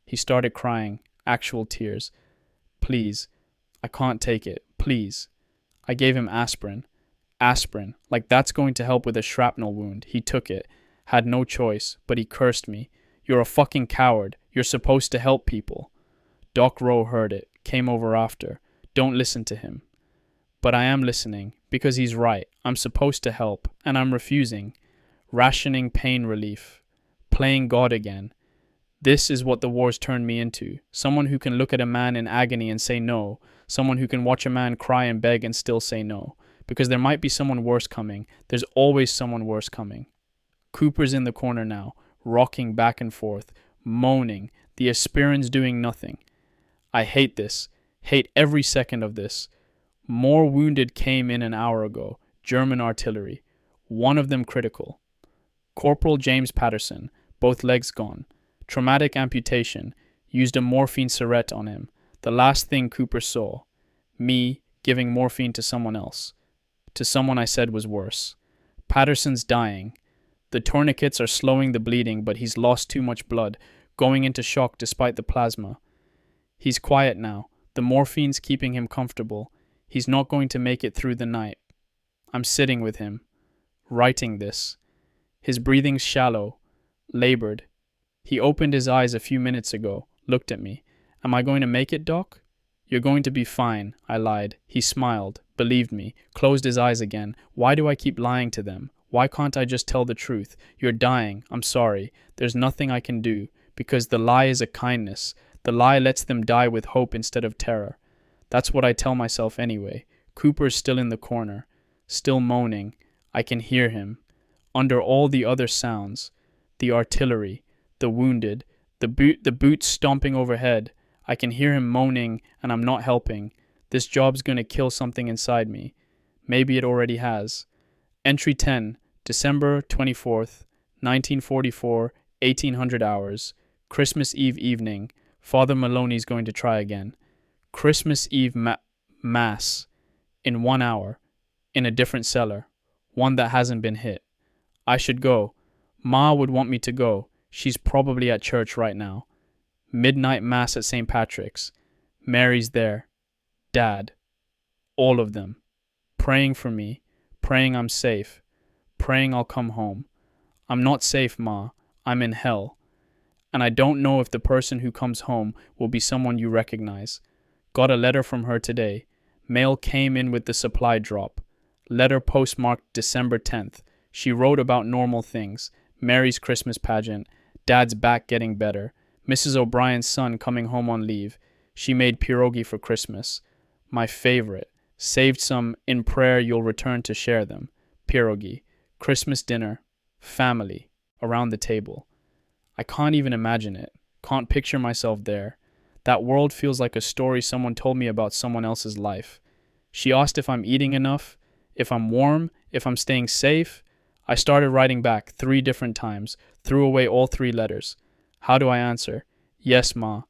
He started crying, actual tears. Please, I can't take it, please. I gave him aspirin. Aspirin, like that's going to help with a shrapnel wound. He took it. Had no choice, but he cursed me. You're a fucking coward. You're supposed to help people. Doc Rowe heard it, came over after. Don't listen to him. But I am listening, because he's right. I'm supposed to help, and I'm refusing. Rationing pain relief. Playing God again. This is what the war's turned me into. Someone who can look at a man in agony and say no. Someone who can watch a man cry and beg and still say no. Because there might be someone worse coming. There's always someone worse coming. Cooper's in the corner now, rocking back and forth, moaning. The aspirins doing nothing. I hate this. Hate every second of this. More wounded came in an hour ago. German artillery. One of them critical. Corporal James Patterson. Both legs gone. Traumatic amputation. Used a morphine syrette on him. The last thing Cooper saw. Me giving morphine to someone else. To someone I said was worse. Patterson's dying. The tourniquets are slowing the bleeding, but he's lost too much blood, going into shock despite the plasma. He's quiet now. The morphine's keeping him comfortable. He's not going to make it through the night. I'm sitting with him, writing this. His breathing's shallow, labored. He opened his eyes a few minutes ago, looked at me. Am I going to make it, Doc? You're going to be fine, I lied. He smiled, believed me, closed his eyes again. Why do I keep lying to them? Why can't I just tell the truth? You're dying. I'm sorry. There's nothing I can do, because the lie is a kindness. The lie lets them die with hope instead of terror. That's what I tell myself anyway. Cooper's still in the corner, still moaning. I can hear him. Under all the other sounds, the artillery, the wounded, the boots stomping overhead, I can hear him moaning, and I'm not helping. This job's gonna kill something inside me. Maybe it already has. Entry 10, December 24th, 1944, 1800 hours. Christmas Eve evening. Father Maloney's going to try again. Christmas Eve Mass. In 1 hour. In a different cellar. One that hasn't been hit. I should go. Ma would want me to go. She's probably at church right now. Midnight Mass at St. Patrick's. Mary's there. Dad. All of them. Praying for me. Praying I'm safe. Praying I'll come home. I'm not safe, Ma. I'm in hell. And I don't know if the person who comes home will be someone you recognize. Got a letter from her today. Mail came in with the supply drop. Letter postmarked December 10th. She wrote about normal things. Mary's Christmas pageant. Dad's back getting better. Mrs. O'Brien's son coming home on leave. She made pierogi for Christmas. My favorite. Saved some in prayer you'll return to share them. Pierogi. Christmas dinner. Family. Around the table. I can't even imagine it. Can't picture myself there. That world feels like a story someone told me about someone else's life. She asked if I'm eating enough, if I'm warm, if I'm staying safe. I started writing back 3 different times, threw away all 3 letters. How do I answer? Yes, Ma.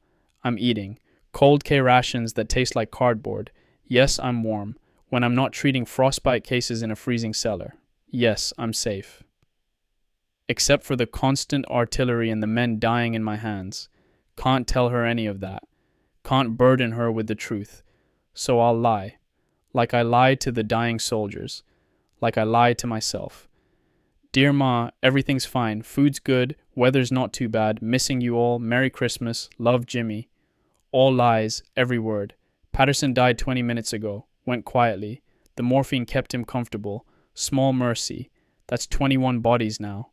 I'm eating. Cold K rations that taste like cardboard. Yes, I'm warm. When I'm not treating frostbite cases in a freezing cellar. Yes, I'm safe. Except for the constant artillery and the men dying in my hands. Can't tell her any of that. Can't burden her with the truth. So I'll lie. Like I lied to the dying soldiers. Like I lied to myself. Dear Ma, everything's fine. Food's good. Weather's not too bad. Missing you all. Merry Christmas. Love, Jimmy. All lies. Every word. Patterson died 20 minutes ago. Went quietly. The morphine kept him comfortable. Small mercy. That's 21 bodies now.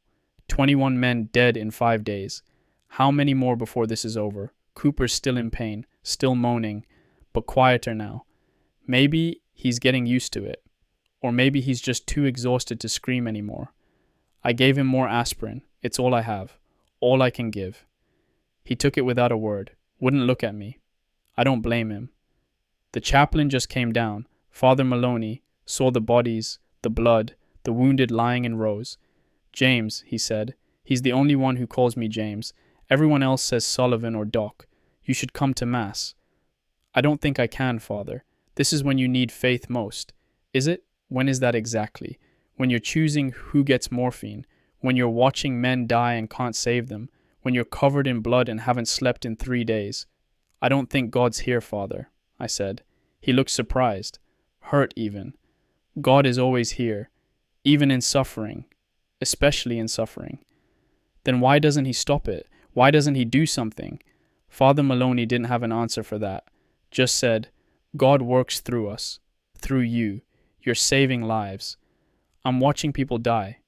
21 men dead in 5 days. How many more before this is over? Cooper's still in pain. Still moaning. But quieter now. Maybe he's getting used to it. Or maybe he's just too exhausted to scream anymore. I gave him more aspirin. It's all I have. All I can give. He took it without a word. Wouldn't look at me. I don't blame him. The chaplain just came down. Father Maloney saw the bodies, the blood, the wounded lying in rows. James, he said. He's the only one who calls me James. Everyone else says Sullivan or Doc. You should come to Mass. I don't think I can, Father. This is when you need faith most. Is it? When is that exactly? When you're choosing who gets morphine, when you're watching men die and can't save them, when you're covered in blood and haven't slept in 3 days. I don't think God's here, Father, I said. He looked surprised, hurt even. God is always here, even in suffering, especially in suffering. Then why doesn't he stop it? Why doesn't he do something? Father Maloney didn't have an answer for that, just said, God works through us, through you. You're saving lives. I'm watching people die.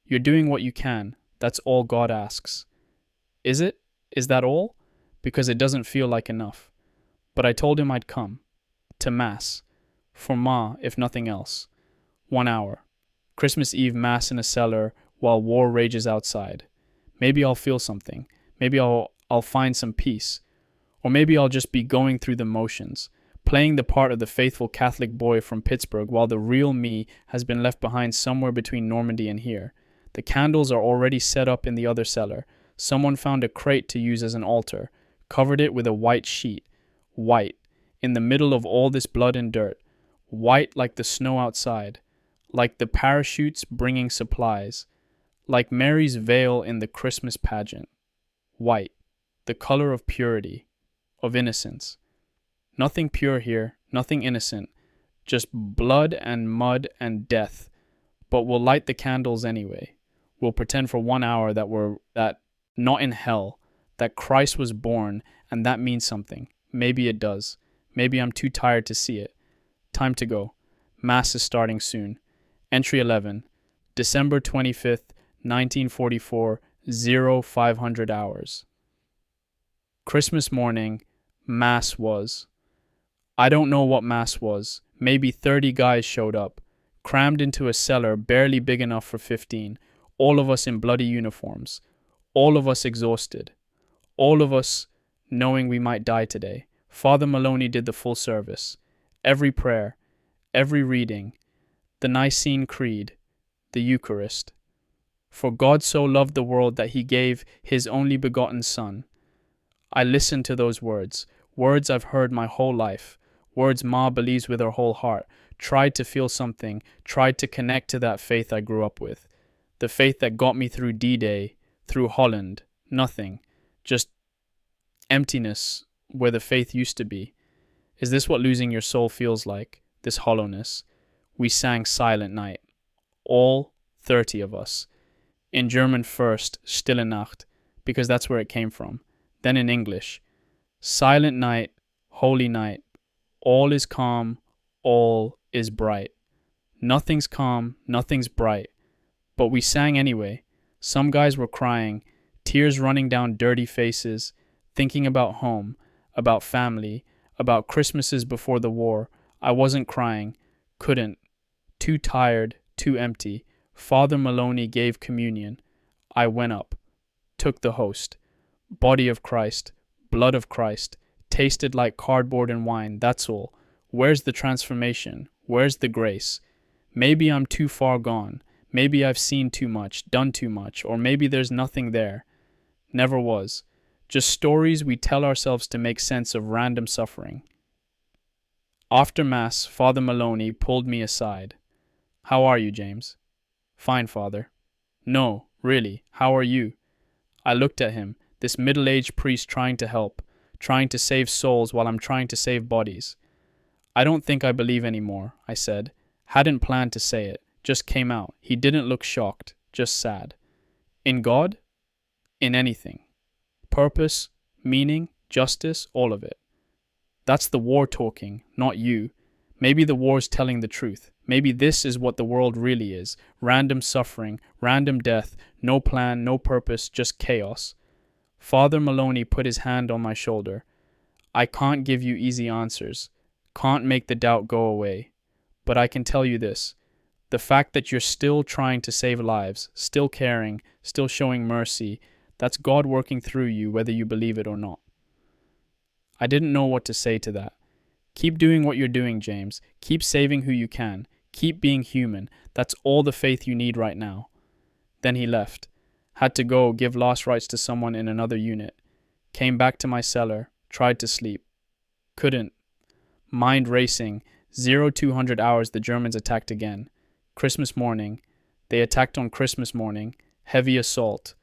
You're doing what you can. That's all God asks. Is it? Is that all? Because it doesn't feel like enough. But I told him I'd come. To Mass. For Ma, if nothing else. 1 hour. Christmas Eve Mass in a cellar while war rages outside. Maybe I'll feel something. Maybe I'll find some peace. Or maybe I'll just be going through the motions, playing the part of the faithful Catholic boy from Pittsburgh while the real me has been left behind somewhere between Normandy and here. The candles are already set up in the other cellar. Someone found a crate to use as an altar, covered it with a white sheet. White, in the middle of all this blood and dirt. White like the snow outside. Like the parachutes bringing supplies. Like Mary's veil in the Christmas pageant. White, the color of purity, of innocence. Nothing pure here, nothing innocent, just blood and mud and death. But we'll light the candles anyway. We'll pretend for 1 hour that not in hell, that Christ was born, and that means something. Maybe it does. Maybe I'm too tired to see it. Time to go. Mass is starting soon. Entry 11. December 25th, 1944, 0500 hours. Christmas morning, Mass was. I don't know what Mass was. Maybe 30 guys showed up, crammed into a cellar barely big enough for 15, all of us in bloody uniforms, all of us exhausted, all of us knowing we might die today. Father Maloney did the full service. Every prayer, every reading, the Nicene Creed, the Eucharist. For God so loved the world that he gave his only begotten Son. I listened to those words, words I've heard my whole life, words Ma believes with her whole heart, tried to feel something, tried to connect to that faith I grew up with. The faith that got me through D-Day, through Holland, nothing, just emptiness where the faith used to be. Is this what losing your soul feels like, this hollowness? We sang Silent Night, all 30 of us. In German first, Stille Nacht, because that's where it came from. Then in English, Silent Night, Holy Night, all is calm, all is bright. Nothing's calm, nothing's bright. But we sang anyway. Some guys were crying, tears running down dirty faces, thinking about home, about family, about Christmases before the war. I wasn't crying, couldn't. Too tired, too empty. Father Maloney gave communion. I went up, took the host. Body of Christ, blood of Christ, tasted like cardboard and wine, that's all. Where's the transformation? Where's the grace? Maybe I'm too far gone. Maybe I've seen too much, done too much, or maybe there's nothing there. Never was. Just stories we tell ourselves to make sense of random suffering. After Mass, Father Maloney pulled me aside. How are you, James? Fine, Father. No, really, how are you? I looked at him, this middle-aged priest trying to help, trying to save souls while I'm trying to save bodies. I don't think I believe anymore, I said. Hadn't planned to say it, just came out. He didn't look shocked, just sad. In God? In anything. Purpose, meaning, justice, all of it. That's the war talking, not you. Maybe the war's telling the truth. Maybe this is what the world really is. Random suffering, random death, no plan, no purpose, just chaos. Father Maloney put his hand on my shoulder. I can't give you easy answers. Can't make the doubt go away. But I can tell you this. The fact that you're still trying to save lives, still caring, still showing mercy, that's God working through you whether you believe it or not. I didn't know what to say to that. Keep doing what you're doing, James. Keep saving who you can. Keep being human. That's all the faith you need right now. Then he left. Had to go give last rites to someone in another unit. Came back to my cellar. Tried to sleep. Couldn't. Mind racing. 0200 hours the Germans attacked again. Christmas morning. They attacked on Christmas morning. Heavy assault.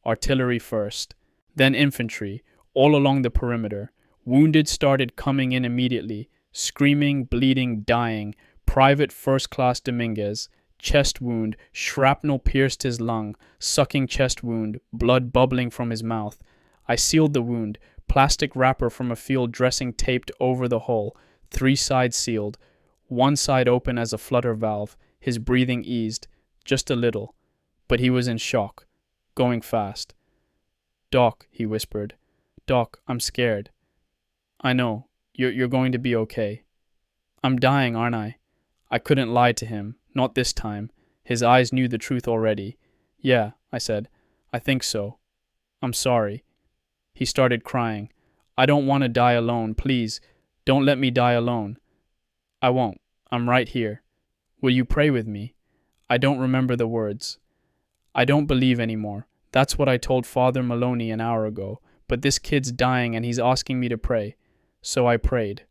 Artillery first. Then infantry. All along the perimeter. Wounded started coming in immediately. Screaming, bleeding, dying. Private First Class Dominguez. Chest wound. Shrapnel pierced his lung. Sucking chest wound. Blood bubbling from his mouth. I sealed the wound. Plastic wrapper from a field dressing taped over the hole. 3 sides sealed. 1 side open as a flutter valve. His breathing eased. Just a little. But he was in shock. Going fast. Doc, he whispered. Doc, I'm scared. I know. You're going to be okay. I'm dying, aren't I? I couldn't lie to him. Not this time. His eyes knew the truth already. Yeah, I said. I think so. I'm sorry. He started crying. I don't want to die alone, please. Don't let me die alone. I won't. I'm right here. Will you pray with me? I don't remember the words. I don't believe anymore. That's what I told Father Maloney an hour ago. But this kid's dying and he's asking me to pray. So I prayed.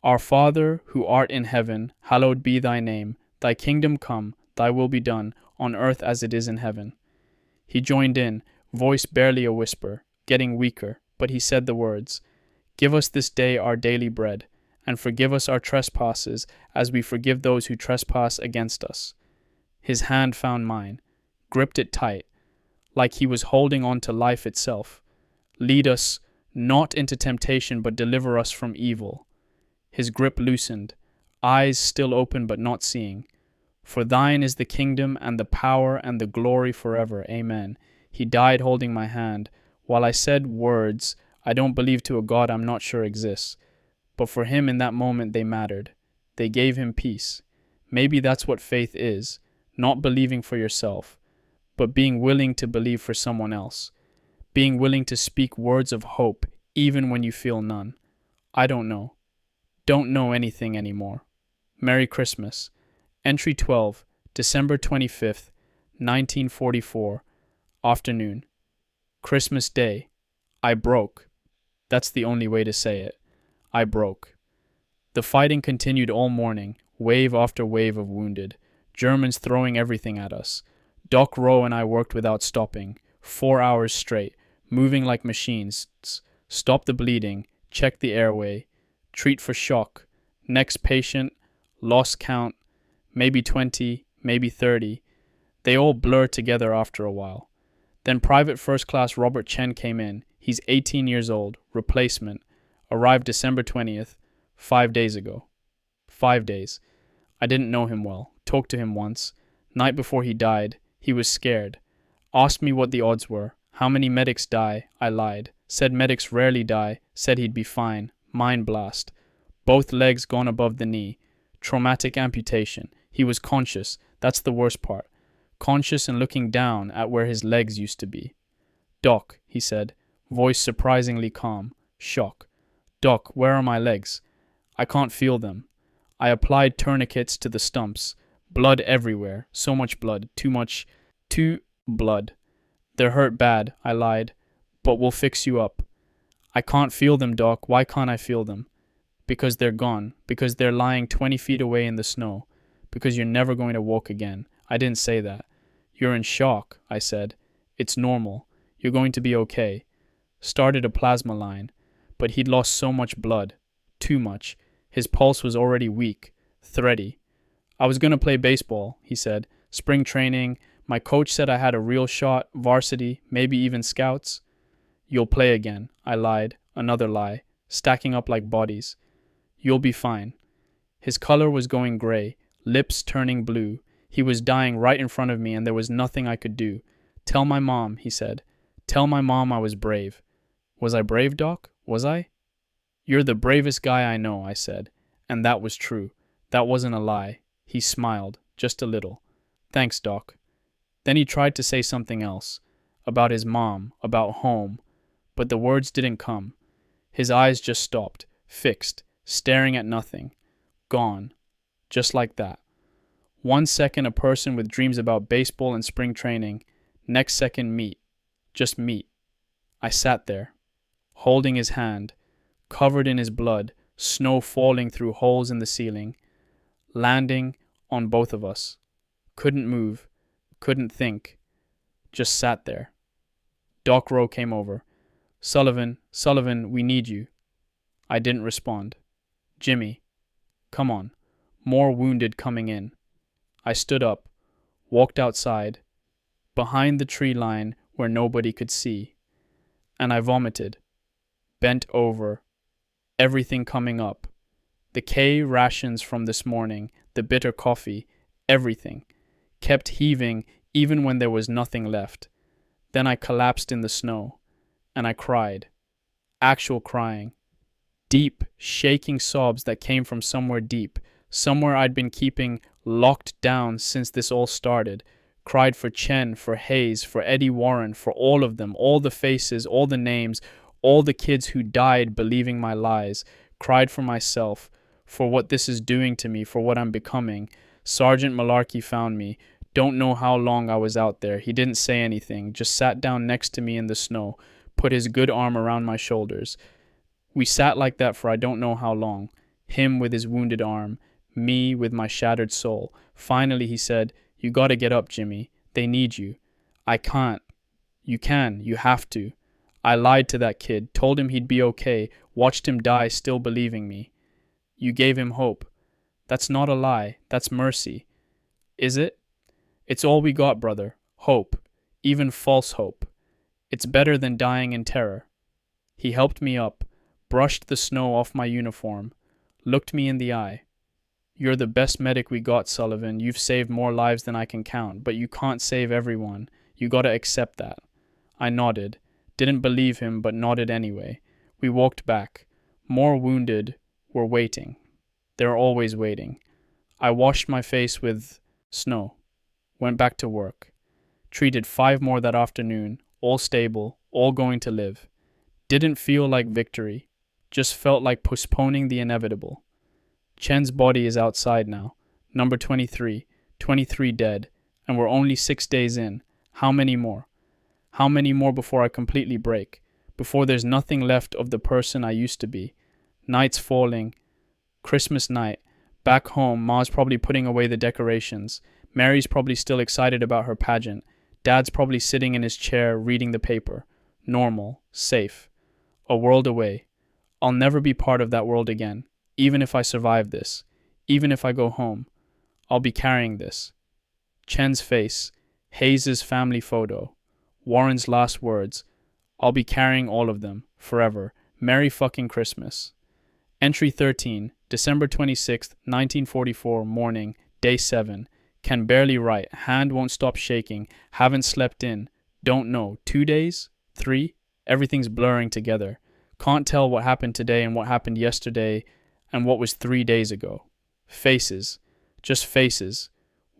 Our Father, who art in heaven, hallowed be thy name. Thy kingdom come, thy will be done, on earth as it is in heaven. He joined in, voice barely a whisper, getting weaker, but he said the words, Give us this day our daily bread, and forgive us our trespasses, as we forgive those who trespass against us. His hand found mine, gripped it tight, like he was holding on to life itself. Lead us not into temptation, but deliver us from evil. his grip loosened, eyes still open but not seeing. For thine is the kingdom and the power and the glory forever. Amen. He died holding my hand, while I said words I don't believe to a God I'm not sure exists. But for him in that moment they mattered. They gave him peace. Maybe that's what faith is, not believing for yourself, but being willing to believe for someone else. Being willing to speak words of hope even when you feel none. I don't know. Don't know anything anymore. Merry Christmas. Entry 12, December 25th, 1944, afternoon. Christmas Day. I broke. That's the only way to say it. I broke. The fighting continued all morning, wave after wave of wounded, Germans throwing everything at us. Doc Rowe and I worked without stopping, 4 hours straight, moving like machines. Stop the bleeding, check the airway, treat for shock, next patient, lost count, maybe 20, maybe 30. They all blur together after a while. Then Private First Class Robert Chen came in. He's 18 years old, replacement, arrived December 20th, 5 days ago. 5 days. I didn't know him well, talked to him once. Night before he died, he was scared. Asked me what the odds were, how many medics die. I lied. Said medics rarely die, said he'd be fine. Mind blast. Both legs gone above the knee. Traumatic amputation. He was conscious, that's the worst part. Conscious and looking down at where his legs used to be. Doc, he said, voice surprisingly calm. Shock. Doc, where are my legs? I can't feel them. I applied tourniquets to the stumps. Blood everywhere. So much blood. Too blood. They're hurt bad, I lied. But we'll fix you up. I can't feel them, Doc. Why can't I feel them? Because they're gone. Because they're lying 20 feet away in the snow. Because you're never going to walk again. I didn't say that. You're in shock, I said. It's normal. You're going to be okay. Started a plasma line. But he'd lost so much blood. Too much. His pulse was already weak. Thready. I was going to play baseball, he said. Spring training. My coach said I had a real shot. Varsity. Maybe even scouts. You'll play again, I lied. Another lie. Stacking up like bodies. You'll be fine. His color was going gray. Lips turning blue. He was dying right in front of me and there was nothing I could do. Tell my mom, he said. Tell my mom I was brave. Was I brave, Doc? Was I? You're the bravest guy I know, I said. And that was true. That wasn't a lie. He smiled, just a little. Thanks, Doc. Then he tried to say something else. About his mom, about home. But the words didn't come. His eyes just stopped, fixed, staring at nothing. Gone. Just like that. 1 second a person with dreams about baseball and spring training. Next second meat. Just meat. I sat there, holding his hand, covered in his blood, snow falling through holes in the ceiling, landing on both of us. Couldn't move, couldn't think, just sat there. Doc Rowe came over. Sullivan, we need you. I didn't respond. Jimmy, come on. More wounded coming in. I stood up, walked outside, behind the tree line where nobody could see, and I vomited, bent over, everything coming up. The K rations from this morning, the bitter coffee, everything, kept heaving even when there was nothing left. Then I collapsed in the snow, and I cried, actual crying, deep, shaking sobs that came from somewhere deep, somewhere I'd been keeping locked down since this all started. Cried for Chen, for Hayes, for Eddie Warren, for all of them, all the faces, all the names, all the kids who died believing my lies. Cried for myself, for what this is doing to me, for what I'm becoming. Sergeant Malarkey found me. Don't know how long I was out there. He didn't say anything, just sat down next to me in the snow, put his good arm around my shoulders. We sat like that for I don't know how long. Him with his wounded arm, me with my shattered soul. Finally he said, "You gotta get up, Jimmy. They need you." I can't. You can. You have to. I lied to that kid, told him he'd be okay, watched him die still believing me. You gave him hope. That's not a lie. That's mercy. Is it? It's all we got, brother. Hope. Even false hope. It's better than dying in terror. He helped me up, brushed the snow off my uniform, looked me in the eye. You're the best medic we got, Sullivan. You've saved more lives than I can count, but you can't save everyone. You gotta accept that. I nodded. Didn't believe him, but nodded anyway. We walked back. More wounded were waiting. They're always waiting. I washed my face with snow. Went back to work. Treated 5 more that afternoon, all stable, all going to live. Didn't feel like victory. Just felt like postponing the inevitable. Chen's body is outside now. Number 23. 23 dead. And we're only 6 days in. How many more? How many more before I completely break? Before there's nothing left of the person I used to be? Night's falling. Christmas night. Back home, Ma's probably putting away the decorations. Mary's probably still excited about her pageant. Dad's probably sitting in his chair reading the paper. Normal. Safe. A world away. I'll never be part of that world again. Even if I survive this. Even if I go home. I'll be carrying this. Chen's face. Hayes' family photo. Warren's last words. I'll be carrying all of them. Forever. Merry fucking Christmas. Entry 13. December 26th, 1944, morning. Day 7. Can barely write. Hand won't stop shaking. Haven't slept in. Don't know. 2 days? 3? Everything's blurring together. Can't tell what happened today and what happened yesterday and what was 3 days ago. Faces. Just faces.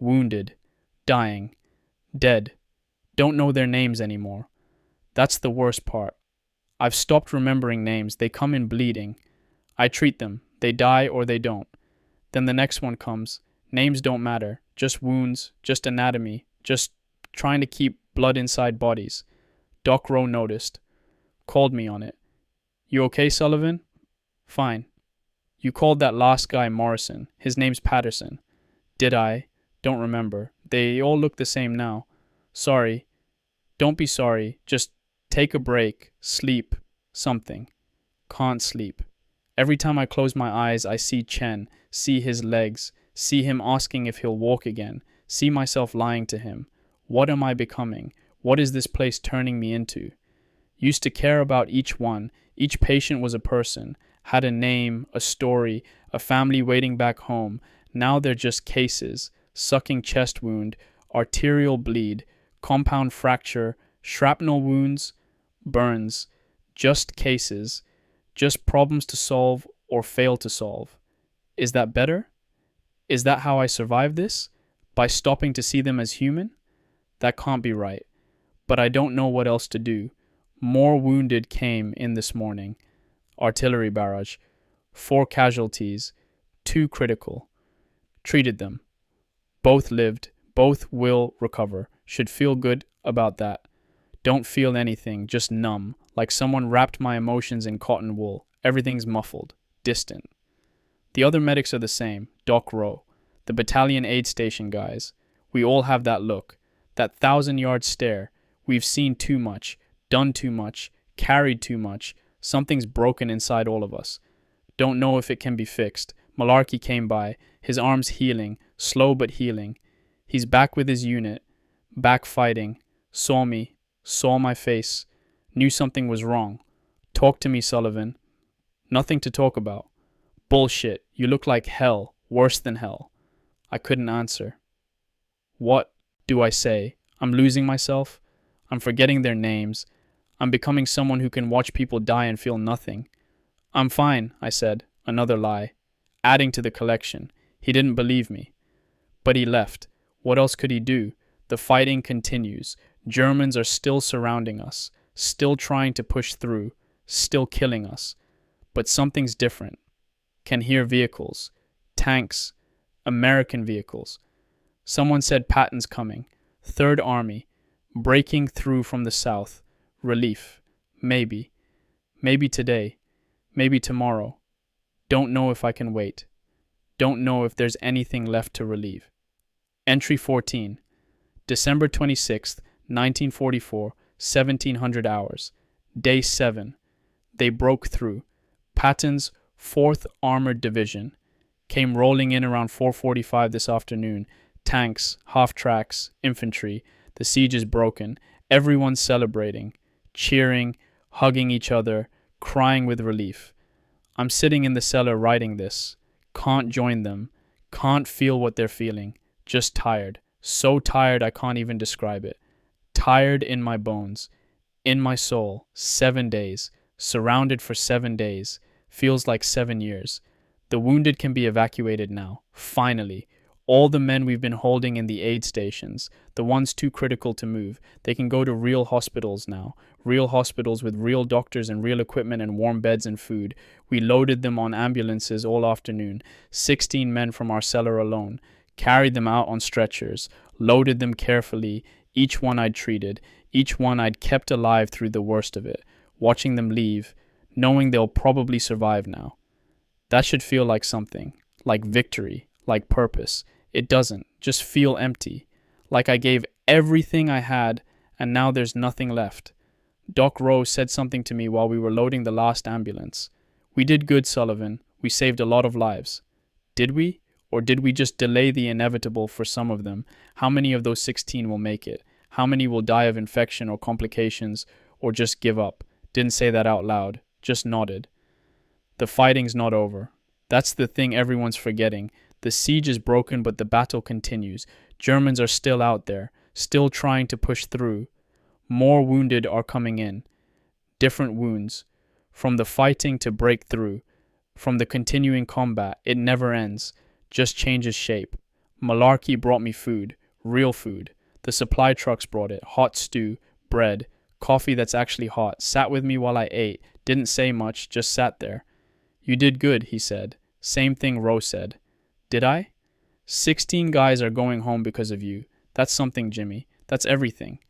Wounded. Dying. Dead. Don't know their names anymore. That's the worst part. I've stopped remembering names. They come in bleeding. I treat them. They die or they don't. Then the next one comes. Names don't matter. Just wounds. Just anatomy. Just trying to keep blood inside bodies. Doc Rowe noticed. Called me on it. You okay, Sullivan? Fine. You called that last guy Morrison. His name's Patterson. Did I? Don't remember. They all look the same now. Sorry. Don't be sorry. Just take a break. Sleep. Something. Can't sleep. Every time I close my eyes, I see Chen, see his legs, see him asking if he'll walk again, see myself lying to him. What am I becoming? What is this place turning me into? Used to care about each one. Each patient was a person, had a name, a story, a family waiting back home. Now they're just cases, sucking chest wound, arterial bleed, compound fracture, shrapnel wounds, burns. Just cases, just problems to solve or fail to solve. Is that better? Is that how I survive this? By stopping to see them as human? That can't be right. But I don't know what else to do. More wounded came in this morning. Artillery barrage. 4 casualties. 2 critical. Treated them. Both lived. Both will recover. Should feel good about that. Don't feel anything, just numb, like someone wrapped my emotions in cotton wool. Everything's muffled. Distant. The other medics are the same. Doc Rowe. The battalion aid station guys. We all have that look. That 1,000-yard stare. We've seen too much. Done too much, carried too much. Something's broken inside all of us. Don't know if it can be fixed. Malarkey came by, his arms healing, slow but healing. He's back with his unit, back fighting. Saw me, saw my face, knew something was wrong. Talk to me, Sullivan. Nothing to talk about. Bullshit, you look like hell, worse than hell. I couldn't answer. What do I say? I'm losing myself. I'm forgetting their names. I'm becoming someone who can watch people die and feel nothing. I'm fine, I said, another lie, adding to the collection. He didn't believe me. But he left. What else could he do? The fighting continues. Germans are still surrounding us, still trying to push through, still killing us. But something's different. Can hear vehicles, tanks, American vehicles. Someone said Patton's coming. Third Army, breaking through from the south. Relief. Maybe. Maybe today. Maybe tomorrow. Don't know if I can wait. Don't know if there's anything left to relieve. Entry 14. December 26th, 1944, 1700 hours. Day 7. They broke through. Patton's 4th Armored Division came rolling in around 4:45 this afternoon. Tanks, half-tracks, infantry. The siege is broken. Everyone's celebrating, cheering, hugging each other, crying with relief. I'm sitting in the cellar writing this. Can't join them. Can't feel what they're feeling. Just tired. So tired I can't even describe it. Tired in my bones. In my soul. 7 days. Surrounded for 7 days. Feels like 7 years. The wounded can be evacuated now. Finally. All the men we've been holding in the aid stations, the ones too critical to move, they can go to real hospitals now. Real hospitals with real doctors and real equipment and warm beds and food. We loaded them on ambulances all afternoon. 16 men from our cellar alone. Carried them out on stretchers. Loaded them carefully. Each one I'd treated. Each one I'd kept alive through the worst of it. Watching them leave. Knowing they'll probably survive now. That should feel like something. Like victory. Like purpose. It doesn't. Just feel empty. Like I gave everything I had and now there's nothing left. Doc Rose said something to me while we were loading the last ambulance. We did good, Sullivan. We saved a lot of lives. Did we? Or did we just delay the inevitable for some of them? How many of those 16 will make it? How many will die of infection or complications or just give up? Didn't say that out loud. Just nodded. The fighting's not over. That's the thing everyone's forgetting. The siege is broken, but the battle continues. Germans are still out there, still trying to push through. More wounded are coming in. Different wounds. From the fighting to breakthrough. From the continuing combat, it never ends. Just changes shape. Malarkey brought me food. Real food. The supply trucks brought it. Hot stew. Bread. Coffee that's actually hot. Sat with me while I ate. Didn't say much, just sat there. You did good, he said. Same thing Rose said. Did I? 16 guys are going home because of you. That's something, Jimmy. That's everything.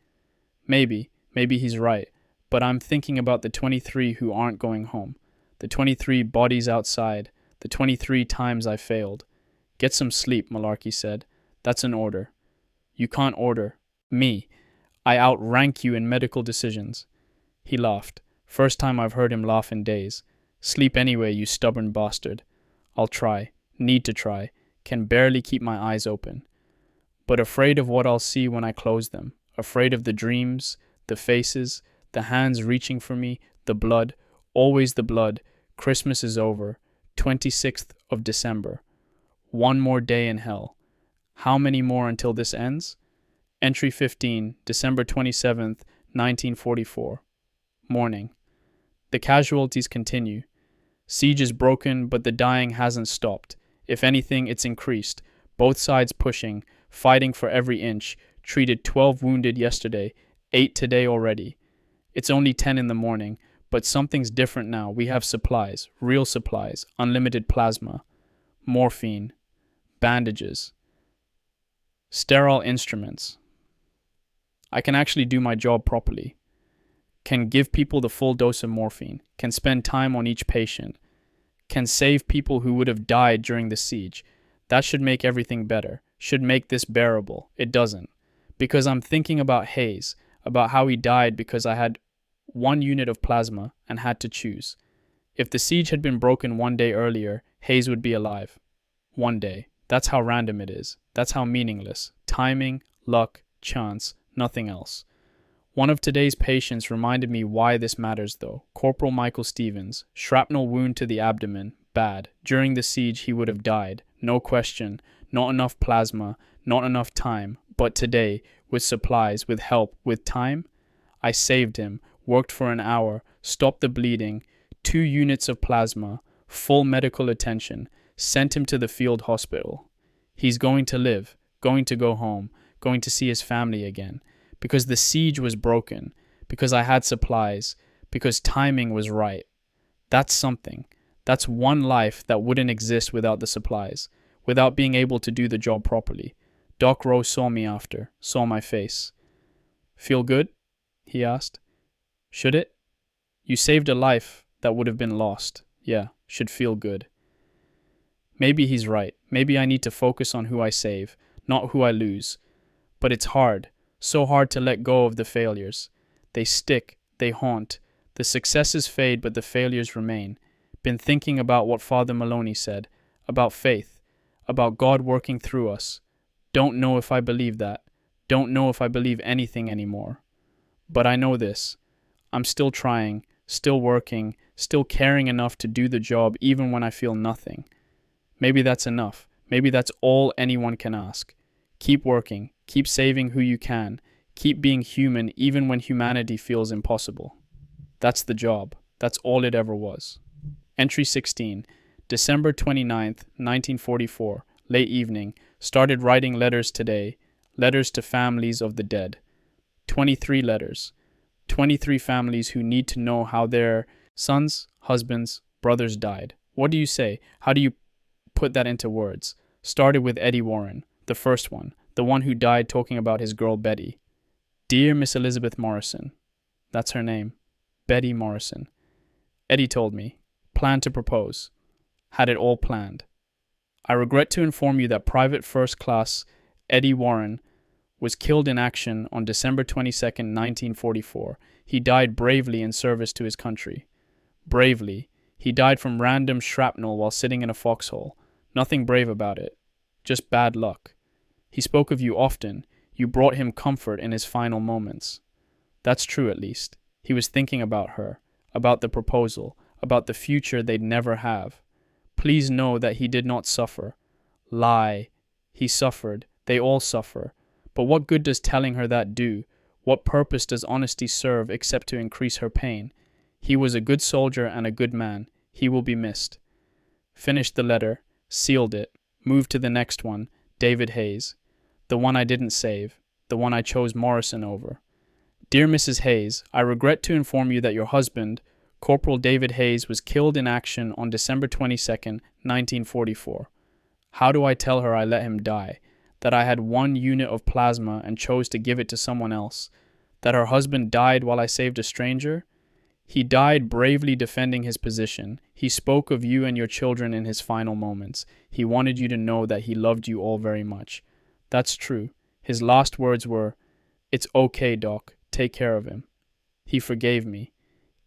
Maybe he's right. But I'm thinking about the 23 who aren't going home. The 23 bodies outside. The 23 times I failed. Get some sleep, Malarkey said. That's an order. You can't order. Me. I outrank you in medical decisions. He laughed. First time I've heard him laugh in days. Sleep anyway, you stubborn bastard. I'll try. Need to try. Can barely keep my eyes open. But afraid of what I'll see when I close them. Afraid of the dreams, the faces, the hands reaching for me, the blood, always the blood. Christmas is over. 26th of December. One more day in hell. How many more until this ends? Entry 15, December 27th, 1944. Morning. The casualties continue. Siege is broken, but the dying hasn't stopped. If anything, it's increased. Both sides pushing, fighting for every inch. Treated 12 wounded yesterday, 8 today already. It's only 10 in the morning, but something's different now. We have supplies, real supplies, unlimited plasma, morphine, bandages, sterile instruments. I can actually do my job properly. Can give people the full dose of morphine, can spend time on each patient, can save people who would have died during the siege. That should make everything better, should make this bearable. It doesn't. Because I'm thinking about Hayes, about how he died because I had 1 unit of plasma and had to choose. If the siege had been broken 1 day earlier, Hayes would be alive. 1 day. That's how random it is. That's how meaningless. Timing, luck, chance, nothing else. One of today's patients reminded me why this matters though. Corporal Michael Stevens, shrapnel wound to the abdomen, bad. During the siege he would have died, no question. Not enough plasma, not enough time. But today, with supplies, with help, with time, I saved him, worked for an hour, stopped the bleeding, 2 units of plasma, full medical attention, sent him to the field hospital. He's going to live, going to go home, going to see his family again. Because the siege was broken, because I had supplies, because timing was right. That's something. That's one life that wouldn't exist without the supplies, without being able to do the job properly. Doc Rose saw me after, saw my face. Feel good? He asked. Should it? You saved a life that would have been lost. Yeah, should feel good. Maybe he's right. Maybe I need to focus on who I save, not who I lose. But it's hard. So hard to let go of the failures. They stick, they haunt. The successes fade, but the failures remain. Been thinking about what Father Maloney said, about faith, about God working through us. Don't know if I believe that. Don't know if I believe anything anymore. But I know this. I'm still trying, still working, still caring enough to do the job even when I feel nothing. Maybe that's enough. Maybe that's all anyone can ask. Keep working, keep saving who you can, keep being human even when humanity feels impossible. That's the job. That's all it ever was. Entry 16, December 29th, 1944, late evening, started writing letters today, letters to families of the dead. 23 letters. 23 families who need to know how their sons, husbands, brothers died. What do you say? How do you put that into words? Started with Eddie Warren, the first one, the one who died talking about his girl Betty. Dear Miss Elizabeth Morrison. That's her name. Betty Morrison. Eddie told me. Planned to propose. Had it all planned. I regret to inform you that Private First Class Eddie Warren was killed in action on December 22nd, 1944. He died bravely in service to his country. Bravely. He died from random shrapnel while sitting in a foxhole. Nothing brave about it. Just bad luck. He spoke of you often. You brought him comfort in his final moments. That's true, at least. He was thinking about her, about the proposal, about the future they'd never have. Please know that he did not suffer. Lie. He suffered. They all suffer. But what good does telling her that do? What purpose does honesty serve except to increase her pain? He was a good soldier and a good man. He will be missed. Finished the letter, sealed it, moved to the next one, David Hayes. The one I didn't save, the one I chose Morrison over. Dear Mrs. Hayes, I regret to inform you that your husband, Corporal David Hayes, was killed in action on December 22nd, 1944. How do I tell her I let him die? That I had 1 unit of plasma and chose to give it to someone else? That her husband died while I saved a stranger? He died bravely defending his position. He spoke of you and your children in his final moments. He wanted you to know that he loved you all very much. That's true. His last words were, "It's okay, Doc. Take care of him." He forgave me.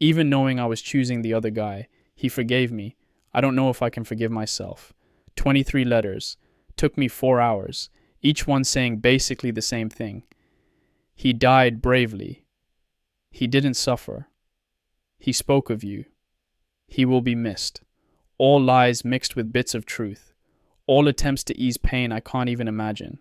Even knowing I was choosing the other guy, he forgave me. I don't know if I can forgive myself. 23 letters. Took me 4 hours. Each one saying basically the same thing. He died bravely. He didn't suffer. He spoke of you. He will be missed. All lies mixed with bits of truth. All attempts to ease pain I can't even imagine.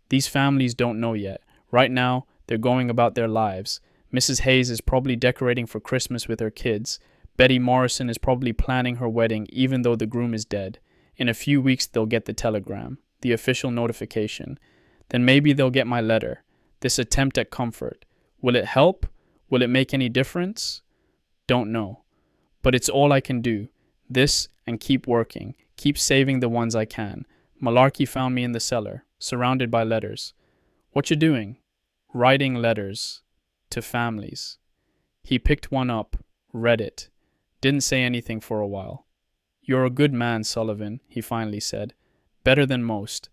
These families don't know yet. Right now, they're going about their lives. Mrs. Hayes is probably decorating for Christmas with her kids. Betty Morrison is probably planning her wedding even though the groom is dead. In a few weeks they'll get the telegram, the official notification. Then maybe they'll get my letter, this attempt at comfort. Will it help? Will it make any difference? Don't know. But it's all I can do. This and keep working. Keep saving the ones I can. Malarkey found me in the cellar, surrounded by letters. What you doing? Writing letters. To families. He picked one up, read it. Didn't say anything for a while. You're a good man, Sullivan, he finally said. Better than most.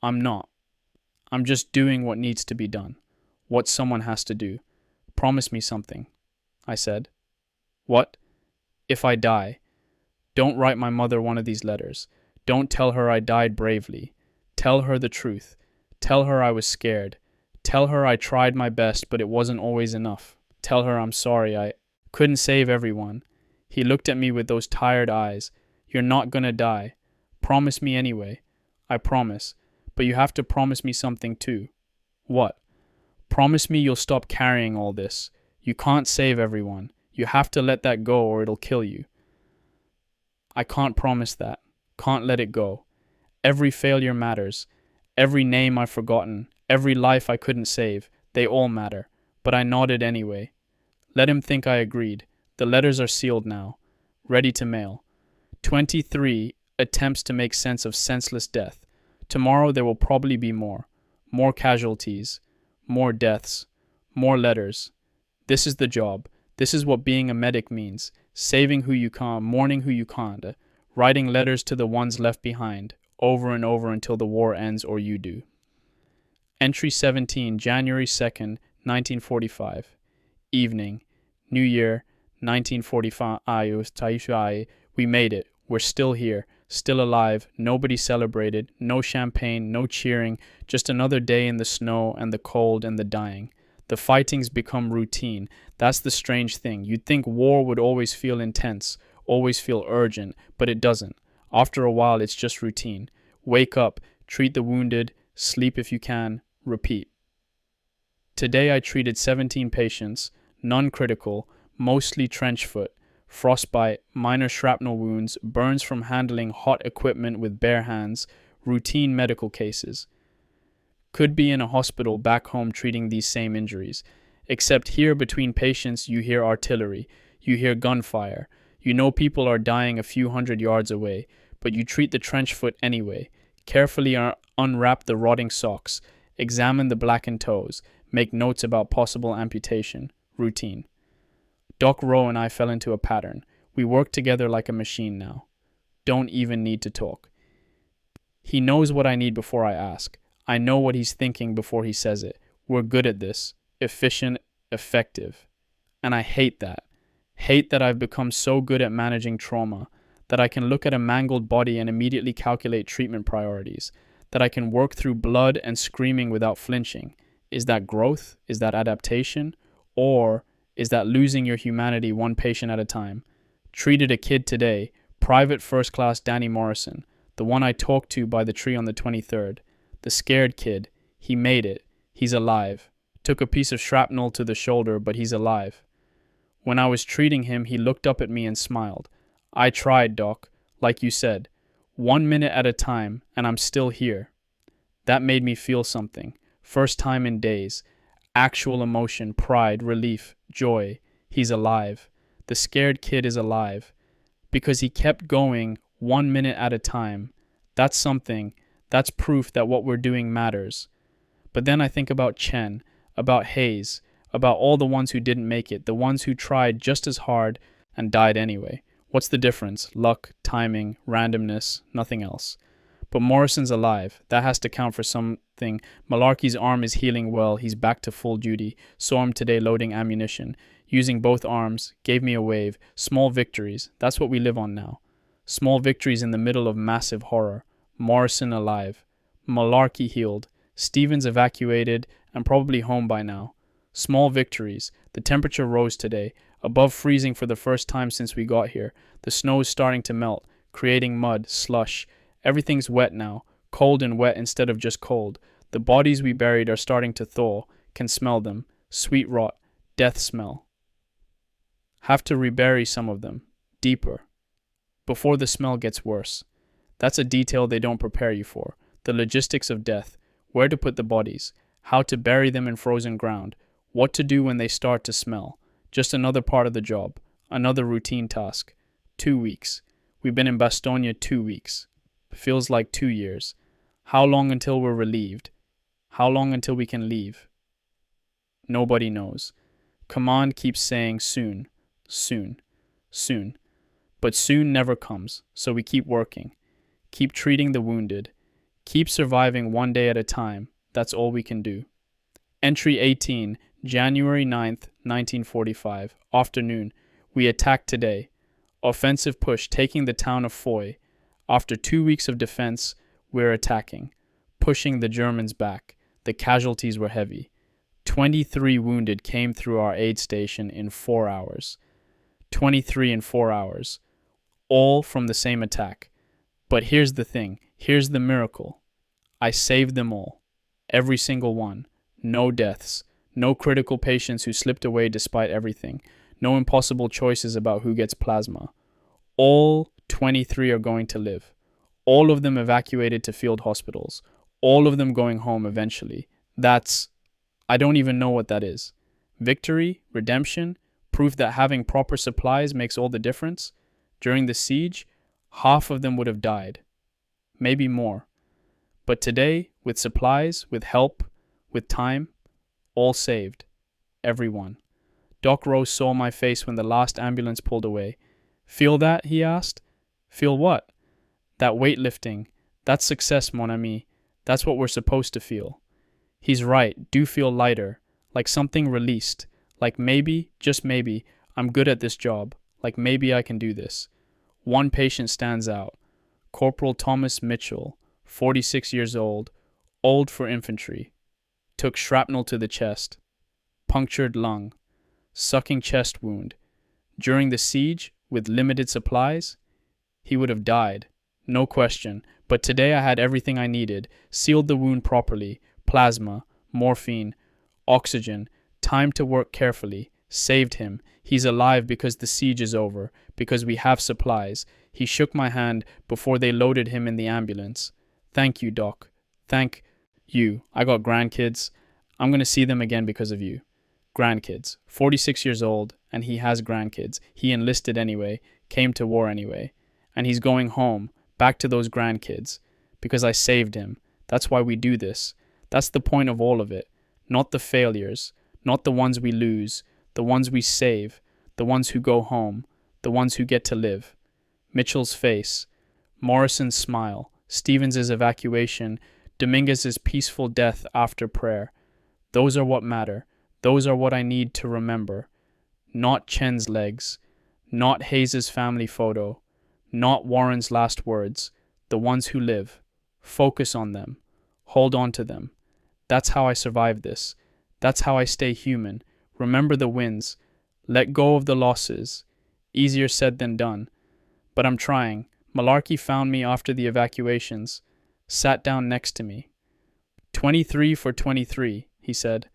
I'm not. I'm just doing what needs to be done. What someone has to do. Promise me something, I said. What? If I die. Don't write my mother one of these letters. Don't tell her I died bravely. Tell her the truth. Tell her I was scared. Tell her I tried my best, but it wasn't always enough. Tell her I'm sorry I couldn't save everyone. He looked at me with those tired eyes. You're not gonna die. Promise me anyway. I promise. But you have to promise me something too. What? Promise me you'll stop carrying all this. You can't save everyone. You have to let that go or it'll kill you. I can't promise that. Can't let it go. Every failure matters. Every name I've forgotten. Every life I couldn't save. They all matter. But I nodded anyway. Let him think I agreed. The letters are sealed now. Ready to mail. 23 attempts to make sense of senseless death. Tomorrow there will probably be more. More casualties. More deaths. More letters. This is the job. This is what being a medic means. Saving who you can't, mourning who you can't. Writing letters to the ones left behind. Over and over until the war ends or you do. Entry 17, January 2nd, 1945. Evening. New Year, 1945. We made it. We're still here. Still alive. Nobody celebrated. No champagne. No cheering. Just another day in the snow and the cold and the dying. The fighting's become routine. That's the strange thing. You'd think war would always feel intense, always feel urgent, but it doesn't. After a while, it's just routine. Wake up, treat the wounded, sleep if you can, repeat. Today I treated 17 patients, none critical, mostly trench foot, frostbite, minor shrapnel wounds, burns from handling hot equipment with bare hands, routine medical cases. Could be in a hospital back home treating these same injuries. Except here between patients you hear artillery, you hear gunfire, you know people are dying a few hundred yards away, but you treat the trench foot anyway. Carefully unwrap the rotting socks, examine the blackened toes, make notes about possible amputation. Routine. Doc Rowe and I fell into a pattern. We work together like a machine now. Don't even need to talk. He knows what I need before I ask. I know what he's thinking before he says it. We're good at this. Efficient, effective. And I hate that. Hate that I've become so good at managing trauma, that I can look at a mangled body and immediately calculate treatment priorities, that I can work through blood and screaming without flinching. Is that growth? Is that adaptation? Or is that losing your humanity one patient at a time? Treated a kid today, Private First Class Danny Morrison, the one I talked to by the tree on the 23rd. The scared kid. He made it. He's alive. Took a piece of shrapnel to the shoulder, but he's alive. When I was treating him, he looked up at me and smiled. I tried, Doc. Like you said. 1 minute at a time, and I'm still here. That made me feel something. First time in days. Actual emotion, pride, relief, joy. He's alive. The scared kid is alive. Because he kept going 1 minute at a time. That's something. That's proof that what we're doing matters. But then I think about Chen, about Hayes, about all the ones who didn't make it, the ones who tried just as hard and died anyway. What's the difference? Luck, timing, randomness, nothing else. But Morrison's alive. That has to count for something. Malarkey's arm is healing well. He's back to full duty. Saw him today loading ammunition. Using both arms. Gave me a wave. Small victories. That's what we live on now. Small victories in the middle of massive horror. Morrison alive. Malarkey healed. Stevens evacuated and probably home by now. Small victories. The temperature rose today. Above freezing for the first time since we got here. The snow is starting to melt, creating mud, slush. Everything's wet now. Cold and wet instead of just cold. The bodies we buried are starting to thaw. Can smell them. Sweet rot. Death smell. Have to rebury some of them. Deeper. Before the smell gets worse. That's a detail they don't prepare you for. The logistics of death. Where to put the bodies. How to bury them in frozen ground. What to do when they start to smell. Just another part of the job. Another routine task. 2 weeks. We've been in Bastogne 2 weeks. Feels like 2 years. How long until we're relieved? How long until we can leave? Nobody knows. Command keeps saying soon, soon, soon. But soon never comes, so we keep working. Keep treating the wounded. Keep surviving 1 day at a time. That's all we can do. Entry 18, January 9th, 1945, afternoon. We attacked today. Offensive push taking the town of Foy. After 2 weeks of defense, we're attacking. Pushing the Germans back. The casualties were heavy. 23 wounded came through our aid station in 4 hours. 23 in 4 hours. All from the same attack. But here's the thing. Here's the miracle. I saved them all. Every single one. No deaths. No critical patients who slipped away despite everything. No impossible choices about who gets plasma. All 23 are going to live. All of them evacuated to field hospitals. All of them going home eventually. I don't even know what that is. Victory? Redemption? Proof that having proper supplies makes all the difference? During the siege, half of them would have died. Maybe more. But today, with supplies, with help, with time, all saved. Everyone. Doc Rose saw my face when the last ambulance pulled away. Feel that? He asked. Feel what? That weightlifting. That's success, mon ami. That's what we're supposed to feel. He's right. Do feel lighter. Like something released. Like maybe, just maybe, I'm good at this job. Like maybe I can do this. One patient stands out. Corporal Thomas Mitchell, 46 years old for infantry. Took shrapnel to the chest. punctured lung, sucking chest wound. During the siege, with limited supplies, he would have died, no question. But today I had everything I needed, sealed the wound properly, plasma, morphine, oxygen, time to work carefully, saved him. He's alive because the siege is over, because we have supplies. He shook my hand before they loaded him in the ambulance. Thank you, Doc. Thank you. I got grandkids. I'm going to see them again because of you. Grandkids. 46 years old, and he has grandkids. He enlisted anyway, came to war anyway. And he's going home, back to those grandkids, because I saved him. That's why we do this. That's the point of all of it. Not the failures, not the ones we lose, the ones we save, the ones who go home, the ones who get to live. Mitchell's face, Morrison's smile, Stevens's evacuation, Dominguez's peaceful death after prayer. Those are what matter. Those are what I need to remember. Not Chen's legs, not Hayes's family photo, not Warren's last words, the ones who live. Focus on them. Hold on to them. That's how I survive this. That's how I stay human. Remember the wins. Let go of the losses. Easier said than done. But I'm trying. Malarkey found me after the evacuations. Sat down next to me. 23 for 23, he said.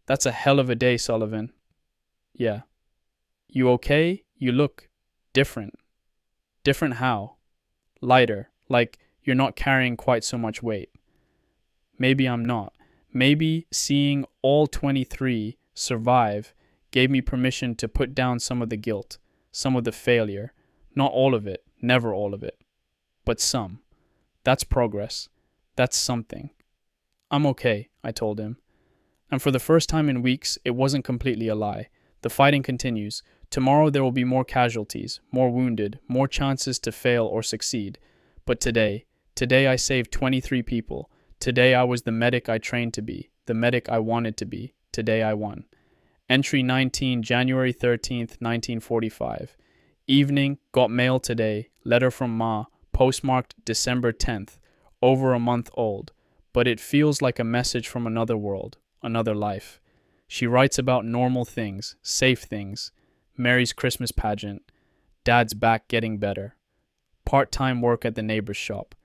That's a hell of a day, Sullivan. Yeah. You okay? You look different. Different how? Lighter, like you're not carrying quite so much weight. Maybe I'm not. Maybe seeing all 23 survive gave me permission to put down some of the guilt, some of the failure. Not all of it, never all of it, but some. That's progress. That's something. I'm okay, I told him. And for the first time in weeks, it wasn't completely a lie. The fighting continues. Tomorrow there will be more casualties, more wounded, more chances to fail or succeed. But today I saved 23 people. Today I was the medic I trained to be, the medic I wanted to be. Today I won. Entry 19, January 13th, 1945. Evening, got mail today, letter from Ma, postmarked December 10th, over a month old. But it feels like a message from another world, another life. She writes about normal things, safe things. Mary's Christmas pageant. Dad's back getting better. Part-time work at the neighbor's shop.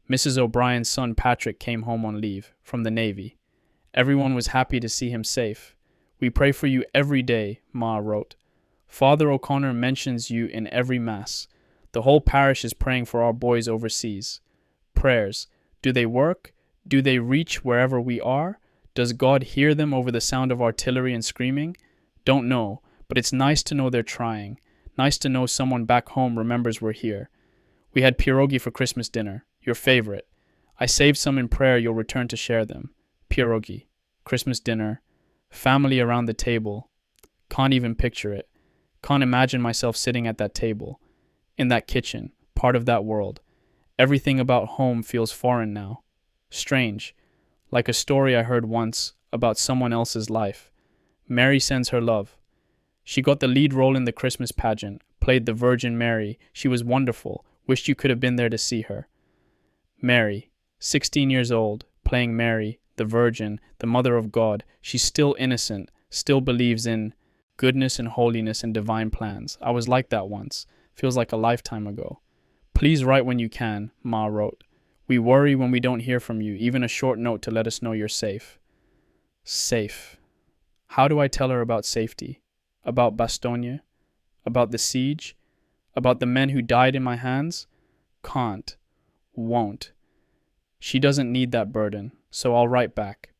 Mrs. O'Brien's son Patrick came home on leave from the Navy. Everyone was happy to see him safe. We pray for you every day, Ma wrote. Father O'Connor mentions you in every mass. The whole parish is praying for our boys overseas. Prayers. Do they work? Do they reach wherever we are? Does God hear them over the sound of artillery and screaming? Don't know, but it's nice to know they're trying. Nice to know someone back home remembers we're here. We had pierogi for Christmas dinner, your favorite. I saved some in prayer you'll return to share them. Pierogi, Christmas dinner, family around the table. Can't even picture it. Can't imagine myself sitting at that table, in that kitchen, part of that world. Everything about home feels foreign now. Strange, like a story I heard once about someone else's life. Mary sends her love. She got the lead role in the Christmas pageant, played the Virgin Mary. She was wonderful. Wished you could have been there to see her. Mary, 16 years old, playing Mary, the Virgin, the Mother of God. She's still innocent, still believes in goodness and holiness and divine plans. I was like that once. Feels like a lifetime ago. Please write when you can, Ma wrote. We worry when we don't hear from you, even a short note to let us know you're safe. Safe. How do I tell her about safety? About Bastogne? About the siege? About the men who died in my hands? Can't. Won't. She doesn't need that burden, so I'll write back.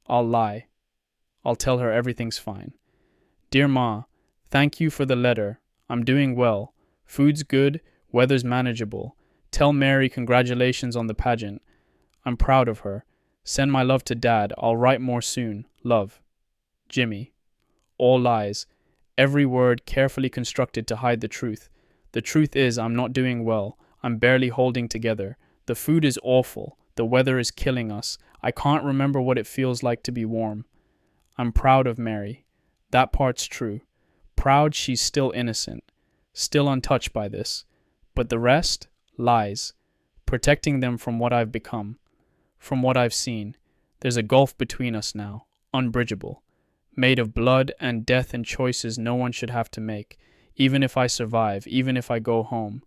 I'll lie. I'll tell her everything's fine. Dear Ma, thank you for the letter. I'm doing well. Food's good, weather's manageable. Tell Mary congratulations on the pageant. I'm proud of her. Send my love to Dad. I'll write more soon. Love. Jimmy. All lies. Every word carefully constructed to hide the truth. The truth is I'm not doing well. I'm barely holding together. The food is awful. The weather is killing us. I can't remember what it feels like to be warm. I'm proud of Mary. That part's true. Proud she's still innocent. Still untouched by this. But the rest? Lies. Protecting them from what I've become. From what I've seen. There's a gulf between us now. Unbridgeable. made of blood and death and choices no one should have to make. Even if I survive, even if I go home,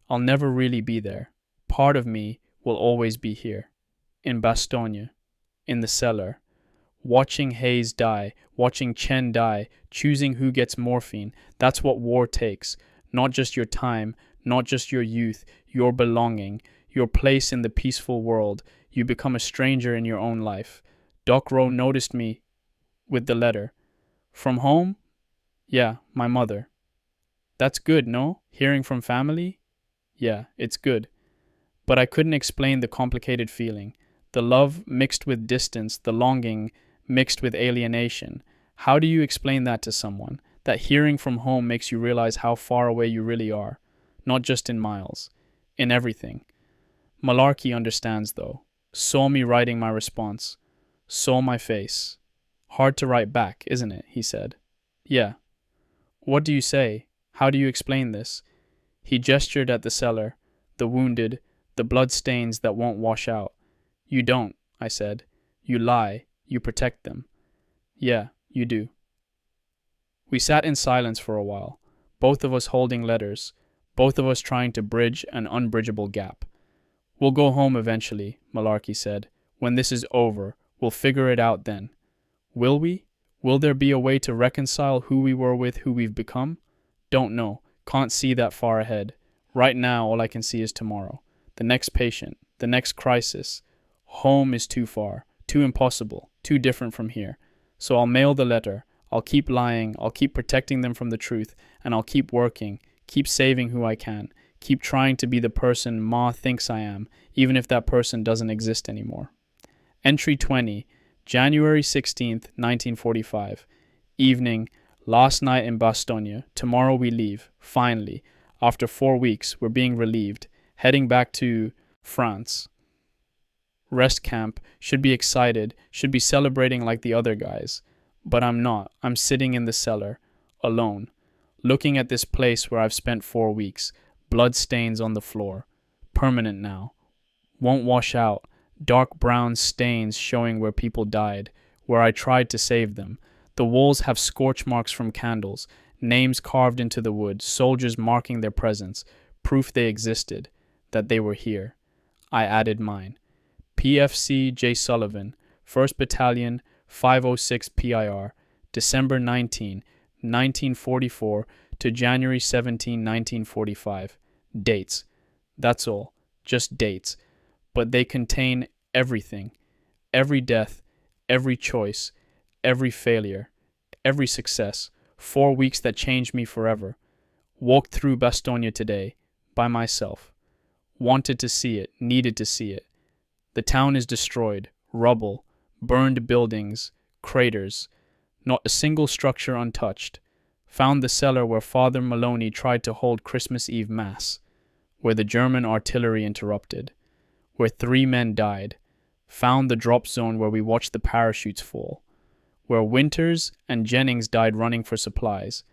I'll never really be there. Part of me will always be here, in Bastogne, in the cellar, watching Hayes die, watching Chen die, choosing who gets morphine. That's what war takes. Not just your time, not just your youth, your belonging, your place in the peaceful world. You become a stranger in your own life. Doc Rowe noticed me with the letter. From home? Yeah, my mother. That's good, no? Hearing from family? Yeah, it's good. But I couldn't explain the complicated feeling. The love mixed with distance, the longing mixed with alienation. How do you explain that to someone? That hearing from home makes you realize how far away you really are. Not just in miles. In everything. Malarkey understands, though. Saw me writing my response. Saw my face. Hard to write back, isn't it? He said. Yeah. What do you say? How do you explain this? He gestured at the cellar, the wounded, the blood stains that won't wash out. You don't, I said. You lie. You protect them. Yeah, you do. We sat in silence for a while, both of us holding letters, both of us trying to bridge an unbridgeable gap. We'll go home eventually, Malarkey said. When this is over, we'll figure it out then. Will we? Will there be a way to reconcile who we were with who we've become? Don't know. Can't see that far ahead. Right now, all I can see is tomorrow. The next patient. The next crisis. Home is too far. Too impossible. Too different from here. So I'll mail the letter. I'll keep lying. I'll keep protecting them from the truth. And I'll keep working. Keep saving who I can. Keep trying to be the person Ma thinks I am, even if that person doesn't exist anymore. Entry 20. January 16th, 1945. Evening. Last night in Bastogne. Tomorrow we leave. Finally. After 4 weeks, we're being relieved. Heading back to France. Rest camp. Should be excited. Should be celebrating like the other guys. But I'm not. I'm sitting in the cellar. Alone. Looking at this place where I've spent 4 weeks. Blood stains on the floor. Permanent now. Won't wash out. Dark brown stains showing where people died. Where I tried to save them. The walls have scorch marks from candles. Names carved into the wood. Soldiers marking their presence. Proof they existed. That they were here. I added mine. PFC J. Sullivan, 1st Battalion, 506 PIR, December 19, 1944 to January 17, 1945. Dates. That's all. Just dates. But they contain everything. Every death, every choice, every failure, every success. 4 weeks that changed me forever. Walked through Bastogne today, by myself. Wanted to see it, needed to see it. The town is destroyed, rubble, burned buildings, craters. Not a single structure untouched. Found the cellar where Father Maloney tried to hold Christmas Eve Mass. Where the German artillery interrupted. Where 3 men died. Found the drop zone where we watched the parachutes fall. Where Winters and Jennings died running for supplies.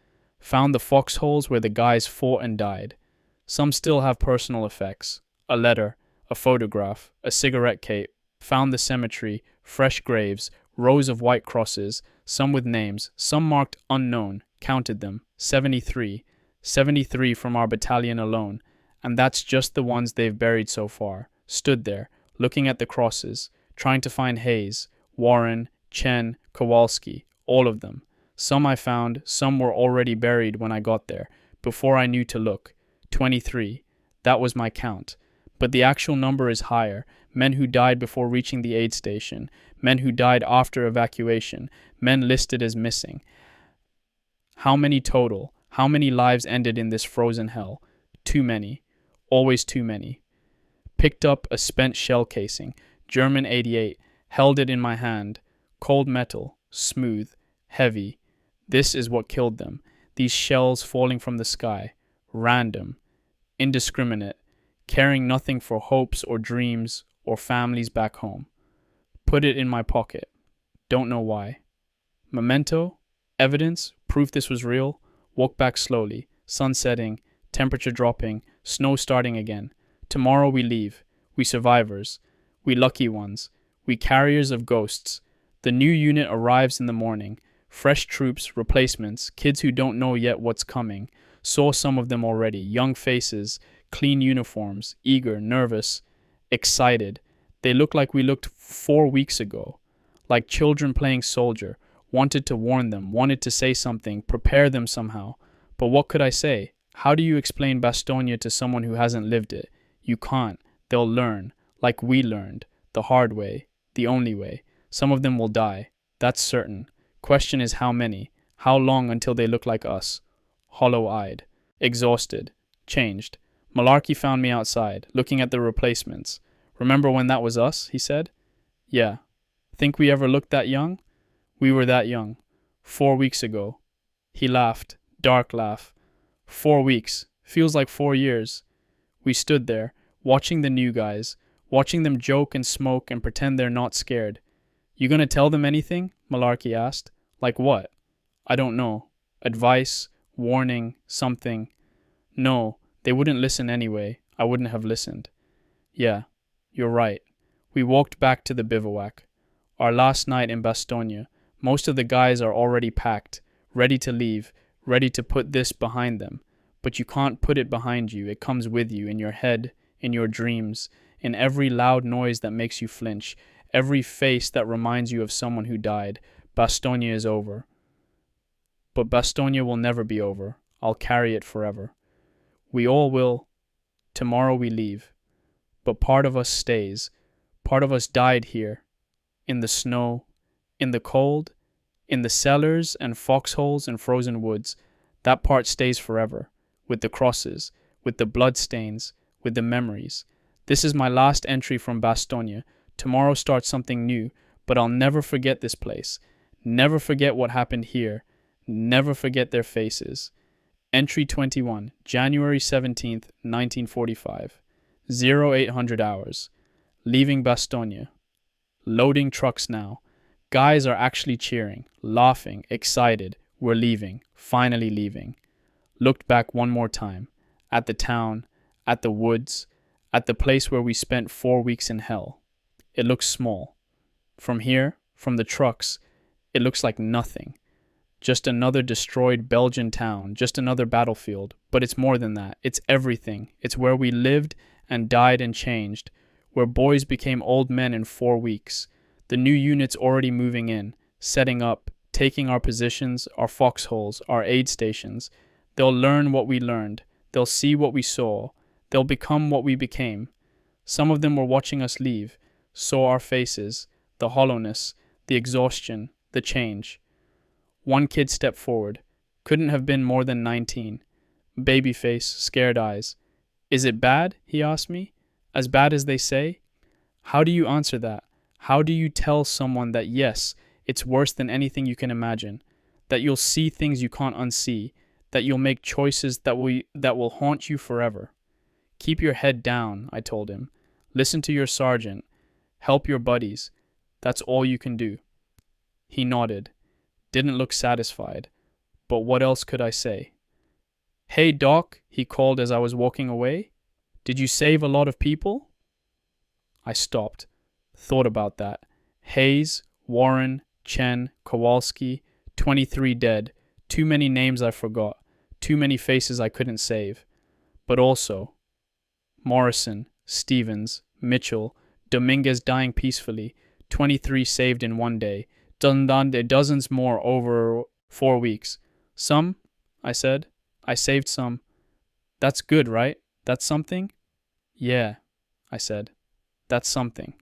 Found the foxholes where the guys fought and died. Some still have personal effects. A letter, a photograph, a cigarette cape. Found the cemetery, fresh graves, rows of white crosses, some with names, some marked unknown. Counted them, 73. 73 from our battalion alone. And that's just the ones they've buried so far. Stood there, looking at the crosses, trying to find Hayes, Warren, Chen, Kowalski, all of them. Some I found, some were already buried when I got there, before I knew to look. 23. That was my count. But the actual number is higher. Men who died before reaching the aid station. Men who died after evacuation. Men listed as missing. How many total? How many lives ended in this frozen hell? Too many. Always too many. Picked up a spent shell casing. German 88. Held it in my hand. Cold metal. Smooth. Heavy. This is what killed them. These shells falling from the sky. Random. Indiscriminate. Caring nothing for hopes or dreams or families back home. Put it in my pocket. Don't know why. Memento? Evidence? Proof this was real? Walk back slowly. Sun setting. Temperature dropping. Snow starting again. Tomorrow we leave. We survivors. We lucky ones. We carriers of ghosts. The new unit arrives in the morning. Fresh troops, replacements, kids who don't know yet what's coming. Saw some of them already. Young faces, clean uniforms, eager, nervous, excited. They look like we looked 4 weeks ago. Like children playing soldier. Wanted to warn them, wanted to say something, prepare them somehow. But what could I say? How do you explain Bastogne to someone who hasn't lived it? You can't. They'll learn, like we learned, the hard way, the only way. Some of them will die. That's certain. Question is how many? How long until they look like us? Hollow-eyed, exhausted, changed. Malarkey found me outside, looking at the replacements. Remember when that was us? He said. Yeah. Think we ever looked that young? We were that young. 4 weeks ago. He laughed, dark laugh. 4 weeks. Feels like 4 years. We stood there, watching the new guys, watching them joke and smoke and pretend they're not scared. You gonna tell them anything? Malarkey asked. Like what? I don't know. Advice, warning, something. No, they wouldn't listen anyway. I wouldn't have listened. Yeah, you're right. We walked back to the bivouac. Our last night in Bastogne. Most of the guys are already packed, ready to leave, ready to put this behind them. But you can't put it behind you. It comes with you, in your head, in your dreams, in every loud noise that makes you flinch, every face that reminds you of someone who died. Bastogne is over. But Bastogne will never be over. I'll carry it forever. We all will. Tomorrow we leave. But part of us stays. Part of us died here. In the snow, in the cold, in the cellars and foxholes and frozen woods. That part stays forever. With the crosses, with the bloodstains, with the memories. This is my last entry from Bastogne. Tomorrow starts something new, but I'll never forget this place. Never forget what happened here. Never forget their faces. Entry 21, January 17th, 1945. 0800 hours. Leaving Bastogne. Loading trucks now. Guys are actually cheering, laughing, excited. We're leaving, finally leaving. Looked back one more time. At the town, at the woods, at the place where we spent 4 weeks in hell. It looks small. From here, from the trucks, it looks like nothing. Just another destroyed Belgian town, just another battlefield. But it's more than that. It's everything. It's where we lived and died and changed. Where boys became old men in 4 weeks. The new units already moving in, setting up, taking our positions, our foxholes, our aid stations. They'll learn what we learned. They'll see what we saw. They'll become what we became. Some of them were watching us leave, saw our faces, the hollowness, the exhaustion, the change. One kid stepped forward. Couldn't have been more than 19. Baby face, scared eyes. Is it bad? He asked me. As bad as they say? How do you answer that? How do you tell someone that yes, it's worse than anything you can imagine, that you'll see things you can't unsee, that you'll make choices that will haunt you forever? Keep your head down, I told him. Listen to your sergeant. Help your buddies. That's all you can do. He nodded. Didn't look satisfied. But what else could I say? Hey, Doc, he called as I was walking away. Did you save a lot of people? I stopped. Thought about that. Hayes, Warren, Chen, Kowalski, 23 dead. Too many names I forgot. Too many faces I couldn't save. But also, Morrison, Stevens, Mitchell, Dominguez dying peacefully, 23 saved in one day. Dozens more over 4 weeks. Some, I said. I saved some. That's good, right? That's something? Yeah, I said. That's something.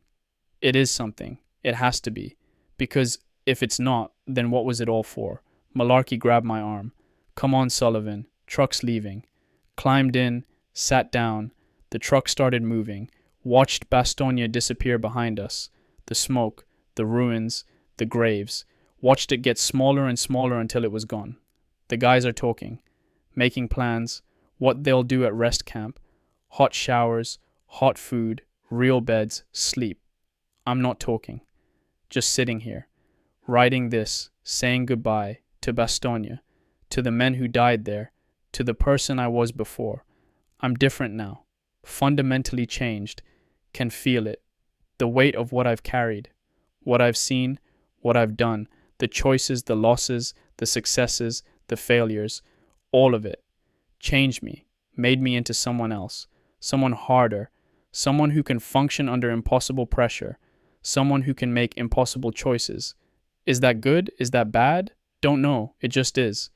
It is something. It has to be. Because if it's not, then what was it all for? Malarkey grabbed my arm. Come on, Sullivan. Truck's leaving. Climbed in, sat down. The truck started moving. Watched Bastogne disappear behind us. The smoke, the ruins, the graves. Watched it get smaller and smaller until it was gone. The guys are talking. Making plans. What they'll do at rest camp. Hot showers, hot food, real beds, sleep. I'm not talking. Just sitting here. Writing this, saying goodbye to Bastogne, to the men who died there, to the person I was before. I'm different now. Fundamentally changed. Can feel it. The weight of what I've carried. What I've seen. What I've done. The choices, the losses, the successes, the failures, all of it. Changed me, made me into someone else, someone harder, someone who can function under impossible pressure, someone who can make impossible choices. Is that good? Is that bad? Don't know, it just is.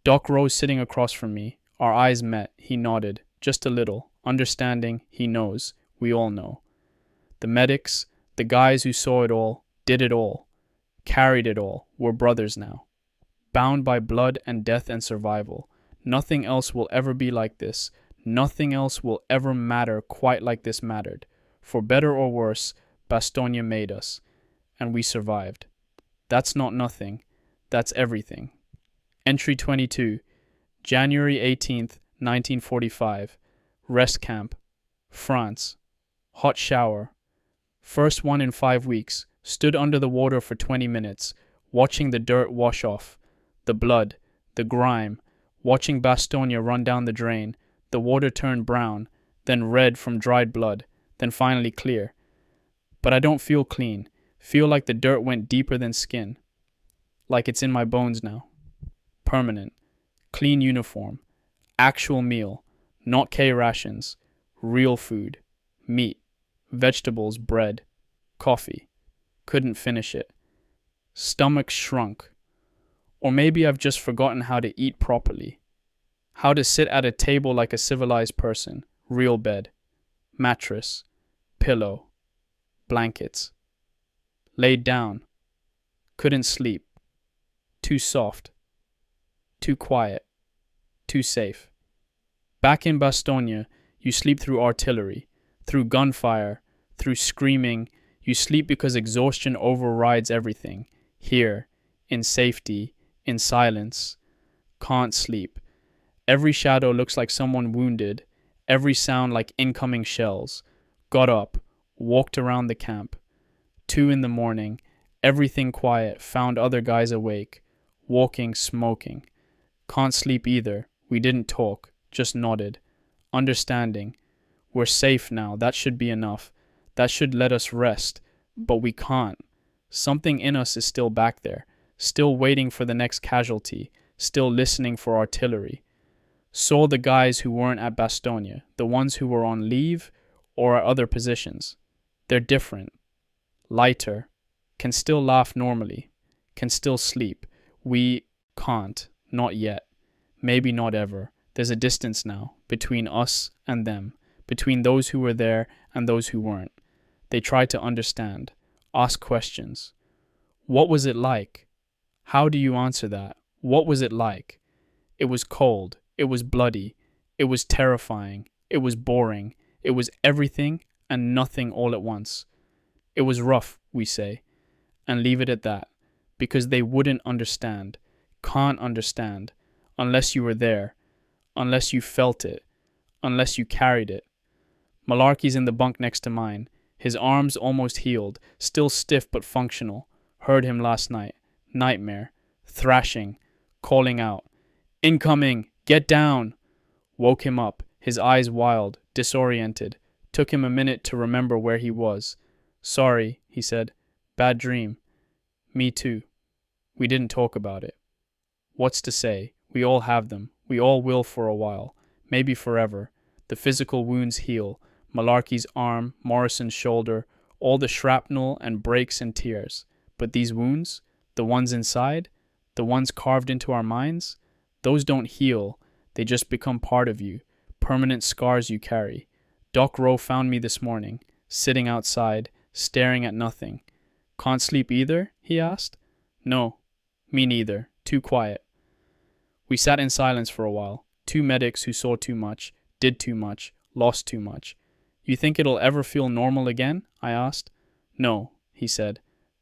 Doc rose sitting across from me. Our eyes met. He nodded, just a little, understanding. He knows. We all know. The medics, the guys who saw it all, did it all, carried it all, were brothers now. Bound by blood and death and survival. Nothing else will ever be like this. Nothing else will ever matter quite like this mattered. For better or worse, Bastogne made us, and we survived. That's not nothing. That's everything. Entry 22, January 18th, 1945. Rest camp, France. Hot shower. First one in 5 weeks. Stood under the water for 20 minutes, watching the dirt wash off. The blood, the grime, watching Bastogne run down the drain. The water turned brown, then red from dried blood, then finally clear. But I don't feel clean. Feel like the dirt went deeper than skin. Like it's in my bones now. Permanent. Clean uniform. Actual meal. Not K rations. Real food. Meat. Vegetables, bread. Coffee. Couldn't finish it. Stomach shrunk. Or maybe I've just forgotten how to eat properly. How to sit at a table like a civilized person. Real bed. Mattress. Pillow. Blankets. Laid down. Couldn't sleep. Too soft. Too quiet. Too safe. Back in Bastogne, you sleep through artillery, through gunfire, through screaming. You sleep because exhaustion overrides everything. Here, in safety, in silence. Can't sleep. Every shadow looks like someone wounded. Every sound like incoming shells. Got up, walked around the camp. 2 a.m, everything quiet, found other guys awake. Walking, smoking. Can't sleep either. We didn't talk, just nodded. Understanding. We're safe now, that should be enough. That should let us rest. But we can't. Something in us is still back there, still waiting for the next casualty, still listening for artillery. Saw the guys who weren't at Bastogne, the ones who were on leave or at other positions. They're different. Lighter. Can still laugh normally. Can still sleep. We can't. Not yet. Maybe not ever. There's a distance now, between us and them, between those who were there and those who weren't. They tried to understand, ask questions. What was it like? How do you answer that? What was it like? It was cold. It was bloody. It was terrifying. It was boring. It was everything and nothing all at once. It was rough, we say, and leave it at that, because they wouldn't understand, can't understand, unless you were there, unless you felt it, unless you carried it. Malarkey's in the bunk next to mine, his arms almost healed, still stiff but functional. Heard him last night. Nightmare. Thrashing. Calling out. Incoming! Get down! Woke him up, his eyes wild, disoriented. Took him a minute to remember where he was. Sorry, he said. Bad dream. Me too. We didn't talk about it. What's to say? We all have them. We all will for a while. Maybe forever. The physical wounds heal. Malarkey's arm, Morrison's shoulder, all the shrapnel and breaks and tears. But these wounds, the ones inside, the ones carved into our minds, those don't heal. They just become part of you, permanent scars you carry. Doc Rowe found me this morning, sitting outside, staring at nothing. Can't sleep either? He asked. No, me neither. Too quiet. We sat in silence for a while. 2 medics who saw too much, did too much, lost too much. You think it'll ever feel normal again? I asked. No, he said.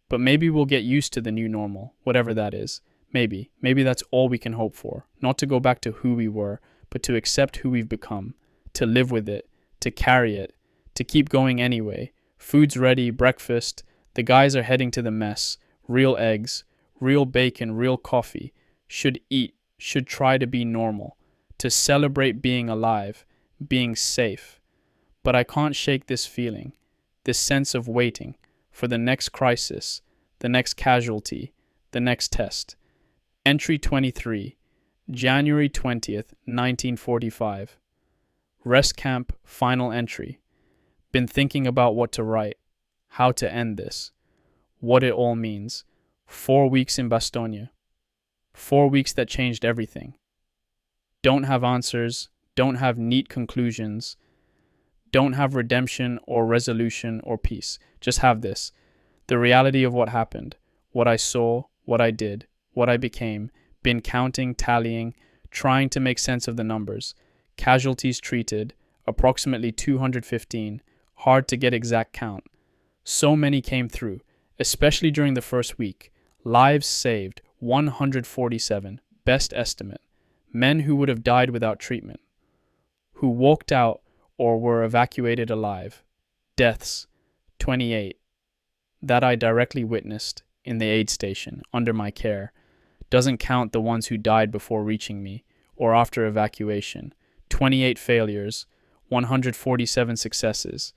But maybe we'll get used to the new normal, whatever that is. Maybe that's all we can hope for. Not to go back to who we were, but to accept who we've become. To live with it. To carry it. To keep going anyway. Food's ready, breakfast. The guys are heading to the mess. Real eggs. Real bacon, real coffee. Should eat. Should try to be normal. To celebrate being alive. Being safe. But I can't shake this feeling. This sense of waiting. For the next crisis. The next casualty. The next test. Entry 23, January 20th, 1945. Rest camp, final entry. Been thinking about what to write, how to end this, what it all means. 4 weeks in Bastogne. 4 weeks that changed everything. Don't have answers, don't have neat conclusions, don't have redemption or resolution or peace. Just have this. The reality of what happened, what I saw, what I did, what I became, been counting, tallying, trying to make sense of the numbers. Casualties treated, approximately 215, hard to get exact count. So many came through, especially during the first week. Lives saved, 147, best estimate. Men who would have died without treatment, who walked out or were evacuated alive. Deaths, 28. That I directly witnessed in the aid station, under my care. Doesn't count the ones who died before reaching me, or after evacuation. 28 failures, 147 successes.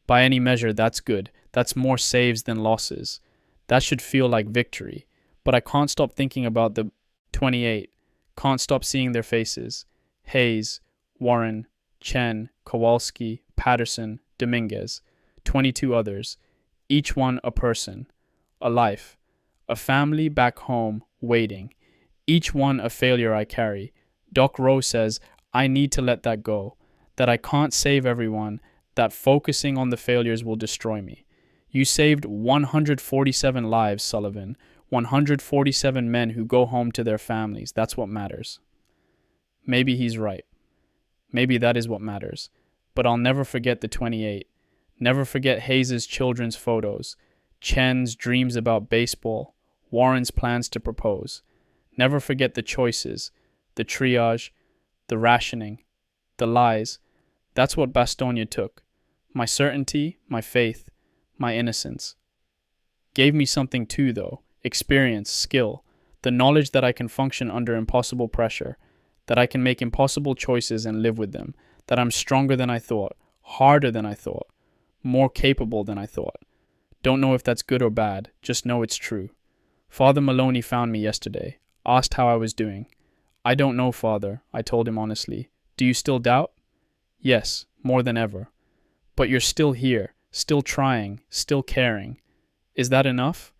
By any measure, that's good. That's more saves than losses. That should feel like victory. But I can't stop thinking about the 28. Can't stop seeing their faces. Hayes, Warren, Chen, Kowalski, Patterson, Dominguez. 22 others. Each one a person. A life. A family back home, waiting. Each one a failure I carry. Doc Rowe says, I need to let that go. That I can't save everyone. That focusing on the failures will destroy me. You saved 147 lives, Sullivan. 147 men who go home to their families. That's what matters. Maybe he's right. Maybe that is what matters. But I'll never forget the 28. Never forget Hayes' children's photos. Chen's dreams about baseball. Warren's plans to propose. Never forget the choices. The triage. The rationing. The lies. That's what Bastogne took. My certainty, my faith, my innocence. Gave me something too, though. Experience, skill, the knowledge that I can function under impossible pressure, that I can make impossible choices and live with them, that I'm stronger than I thought, harder than I thought, more capable than I thought. Don't know if that's good or bad, just know it's true. Father Maloney found me yesterday, asked how I was doing. I don't know, Father, I told him honestly. Do you still doubt? Yes, more than ever. But you're still here, still trying, still caring. Is that enough?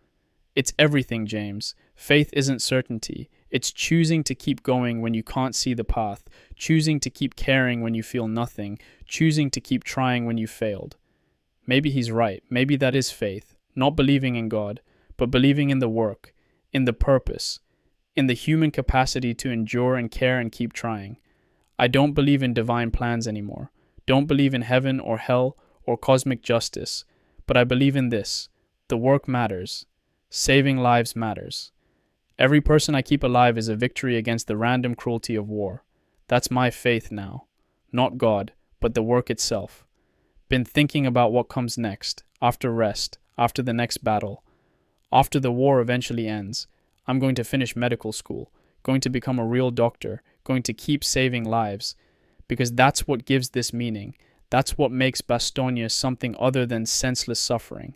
It's everything, James. Faith isn't certainty. It's choosing to keep going when you can't see the path, choosing to keep caring when you feel nothing, choosing to keep trying when you failed. Maybe he's right. Maybe that is faith. Not believing in God, but believing in the work, in the purpose, in the human capacity to endure and care and keep trying. I don't believe in divine plans anymore. Don't believe in heaven or hell or cosmic justice. But I believe in this. The work matters. Saving lives matters. Every person I keep alive is a victory against the random cruelty of war. That's my faith now. Not God, but the work itself. Been thinking about what comes next, after rest, after the next battle. After the war eventually ends, I'm going to finish medical school, going to become a real doctor, going to keep saving lives. Because that's what gives this meaning. That's what makes Bastogne something other than senseless suffering.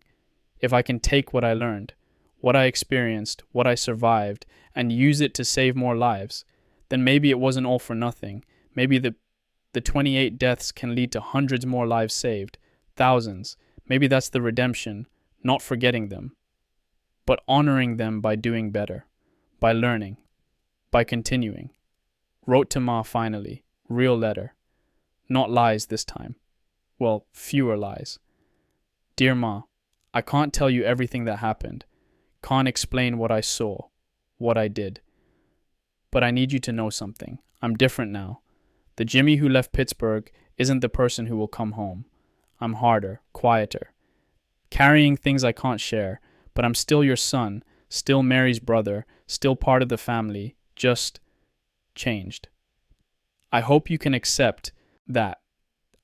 If I can take what I learned, what I experienced, what I survived, and use it to save more lives, then maybe it wasn't all for nothing. Maybe the 28 deaths can lead to hundreds more lives saved, thousands. Maybe that's the redemption, not forgetting them, but honoring them by doing better, by learning, by continuing. Wrote to Ma finally, real letter. Not lies this time. Well, fewer lies. Dear Ma, I can't tell you everything that happened. Can't explain what I saw, what I did. But I need you to know something. I'm different now. The Jimmy who left Pittsburgh isn't the person who will come home. I'm harder, quieter, carrying things I can't share, but I'm still your son, still Mary's brother, still part of the family, just changed. I hope you can accept that.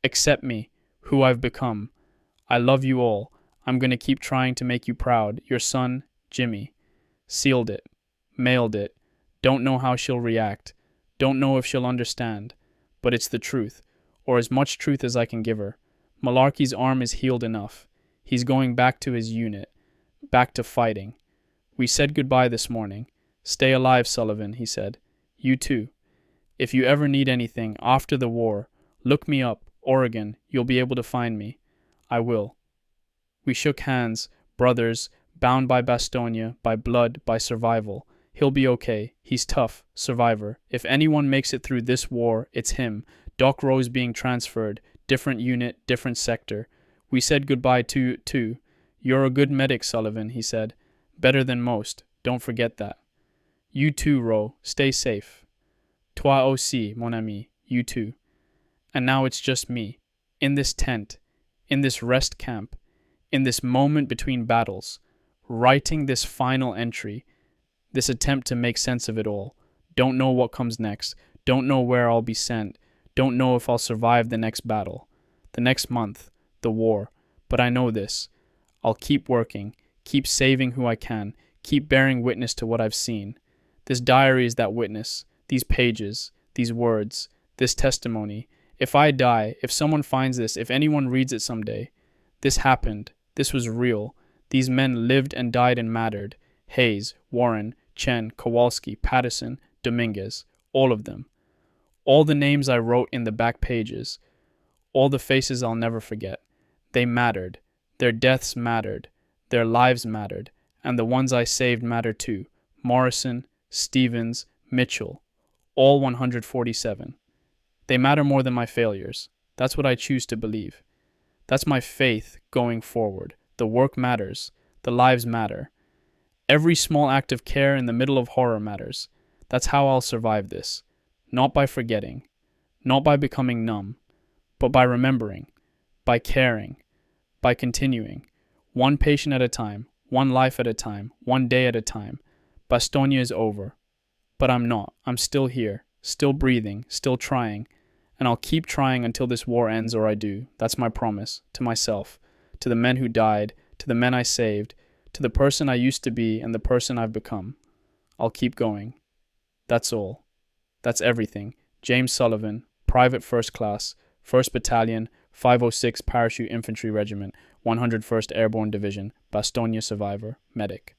Accept me, who I've become. I love you all. I'm going to keep trying to make you proud. Your son, Jimmy. Sealed it. Mailed it. Don't know how she'll react. Don't know if she'll understand. But it's the truth, or as much truth as I can give her. Malarkey's arm is healed enough. He's going back to his unit. Back to fighting. We said goodbye this morning. Stay alive, Sullivan, he said. You too. If you ever need anything after the war, look me up, Oregon, you'll be able to find me. I will. We shook hands, brothers, bound by Bastogne, by blood, by survival. He'll be okay. He's tough, survivor. If anyone makes it through this war, it's him. Doc Rose being transferred, different unit, different sector. We said goodbye too. You're a good medic, Sullivan, he said. Better than most. Don't forget that. You too, Ro. Stay safe. Toi aussi, mon ami. You too. And now it's just me. In this tent. In this rest camp. In this moment between battles. Writing this final entry. This attempt to make sense of it all. Don't know what comes next. Don't know where I'll be sent. Don't know if I'll survive the next battle. The next month. The war. But I know this. I'll keep working. Keep saving who I can. Keep bearing witness to what I've seen. This diary is that witness. These pages. These words. This testimony. If I die, if someone finds this, if anyone reads it someday, this happened. This was real. These men lived and died and mattered. Hayes, Warren, Chen, Kowalski, Patterson, Dominguez. All of them. All the names I wrote in the back pages. All the faces I'll never forget. They mattered. Their deaths mattered. Their lives mattered. And the ones I saved matter too. Morrison, Stevens, Mitchell. All 147. They matter more than my failures. That's what I choose to believe. That's my faith going forward. The work matters. The lives matter. Every small act of care in the middle of horror matters. That's how I'll survive this. Not by forgetting. Not by becoming numb. But by remembering. By caring. By continuing. One patient at a time. One life at a time. One day at a time. Bastogne is over. But I'm not. I'm still here. Still breathing. Still trying. And I'll keep trying until this war ends, or I do. That's my promise. To myself. To the men who died. To the men I saved. To the person I used to be and the person I've become. I'll keep going. That's all. That's everything. James Sullivan, Private First Class, 1st Battalion, 506 Parachute Infantry Regiment, 101st Airborne Division, Bastogne survivor, medic.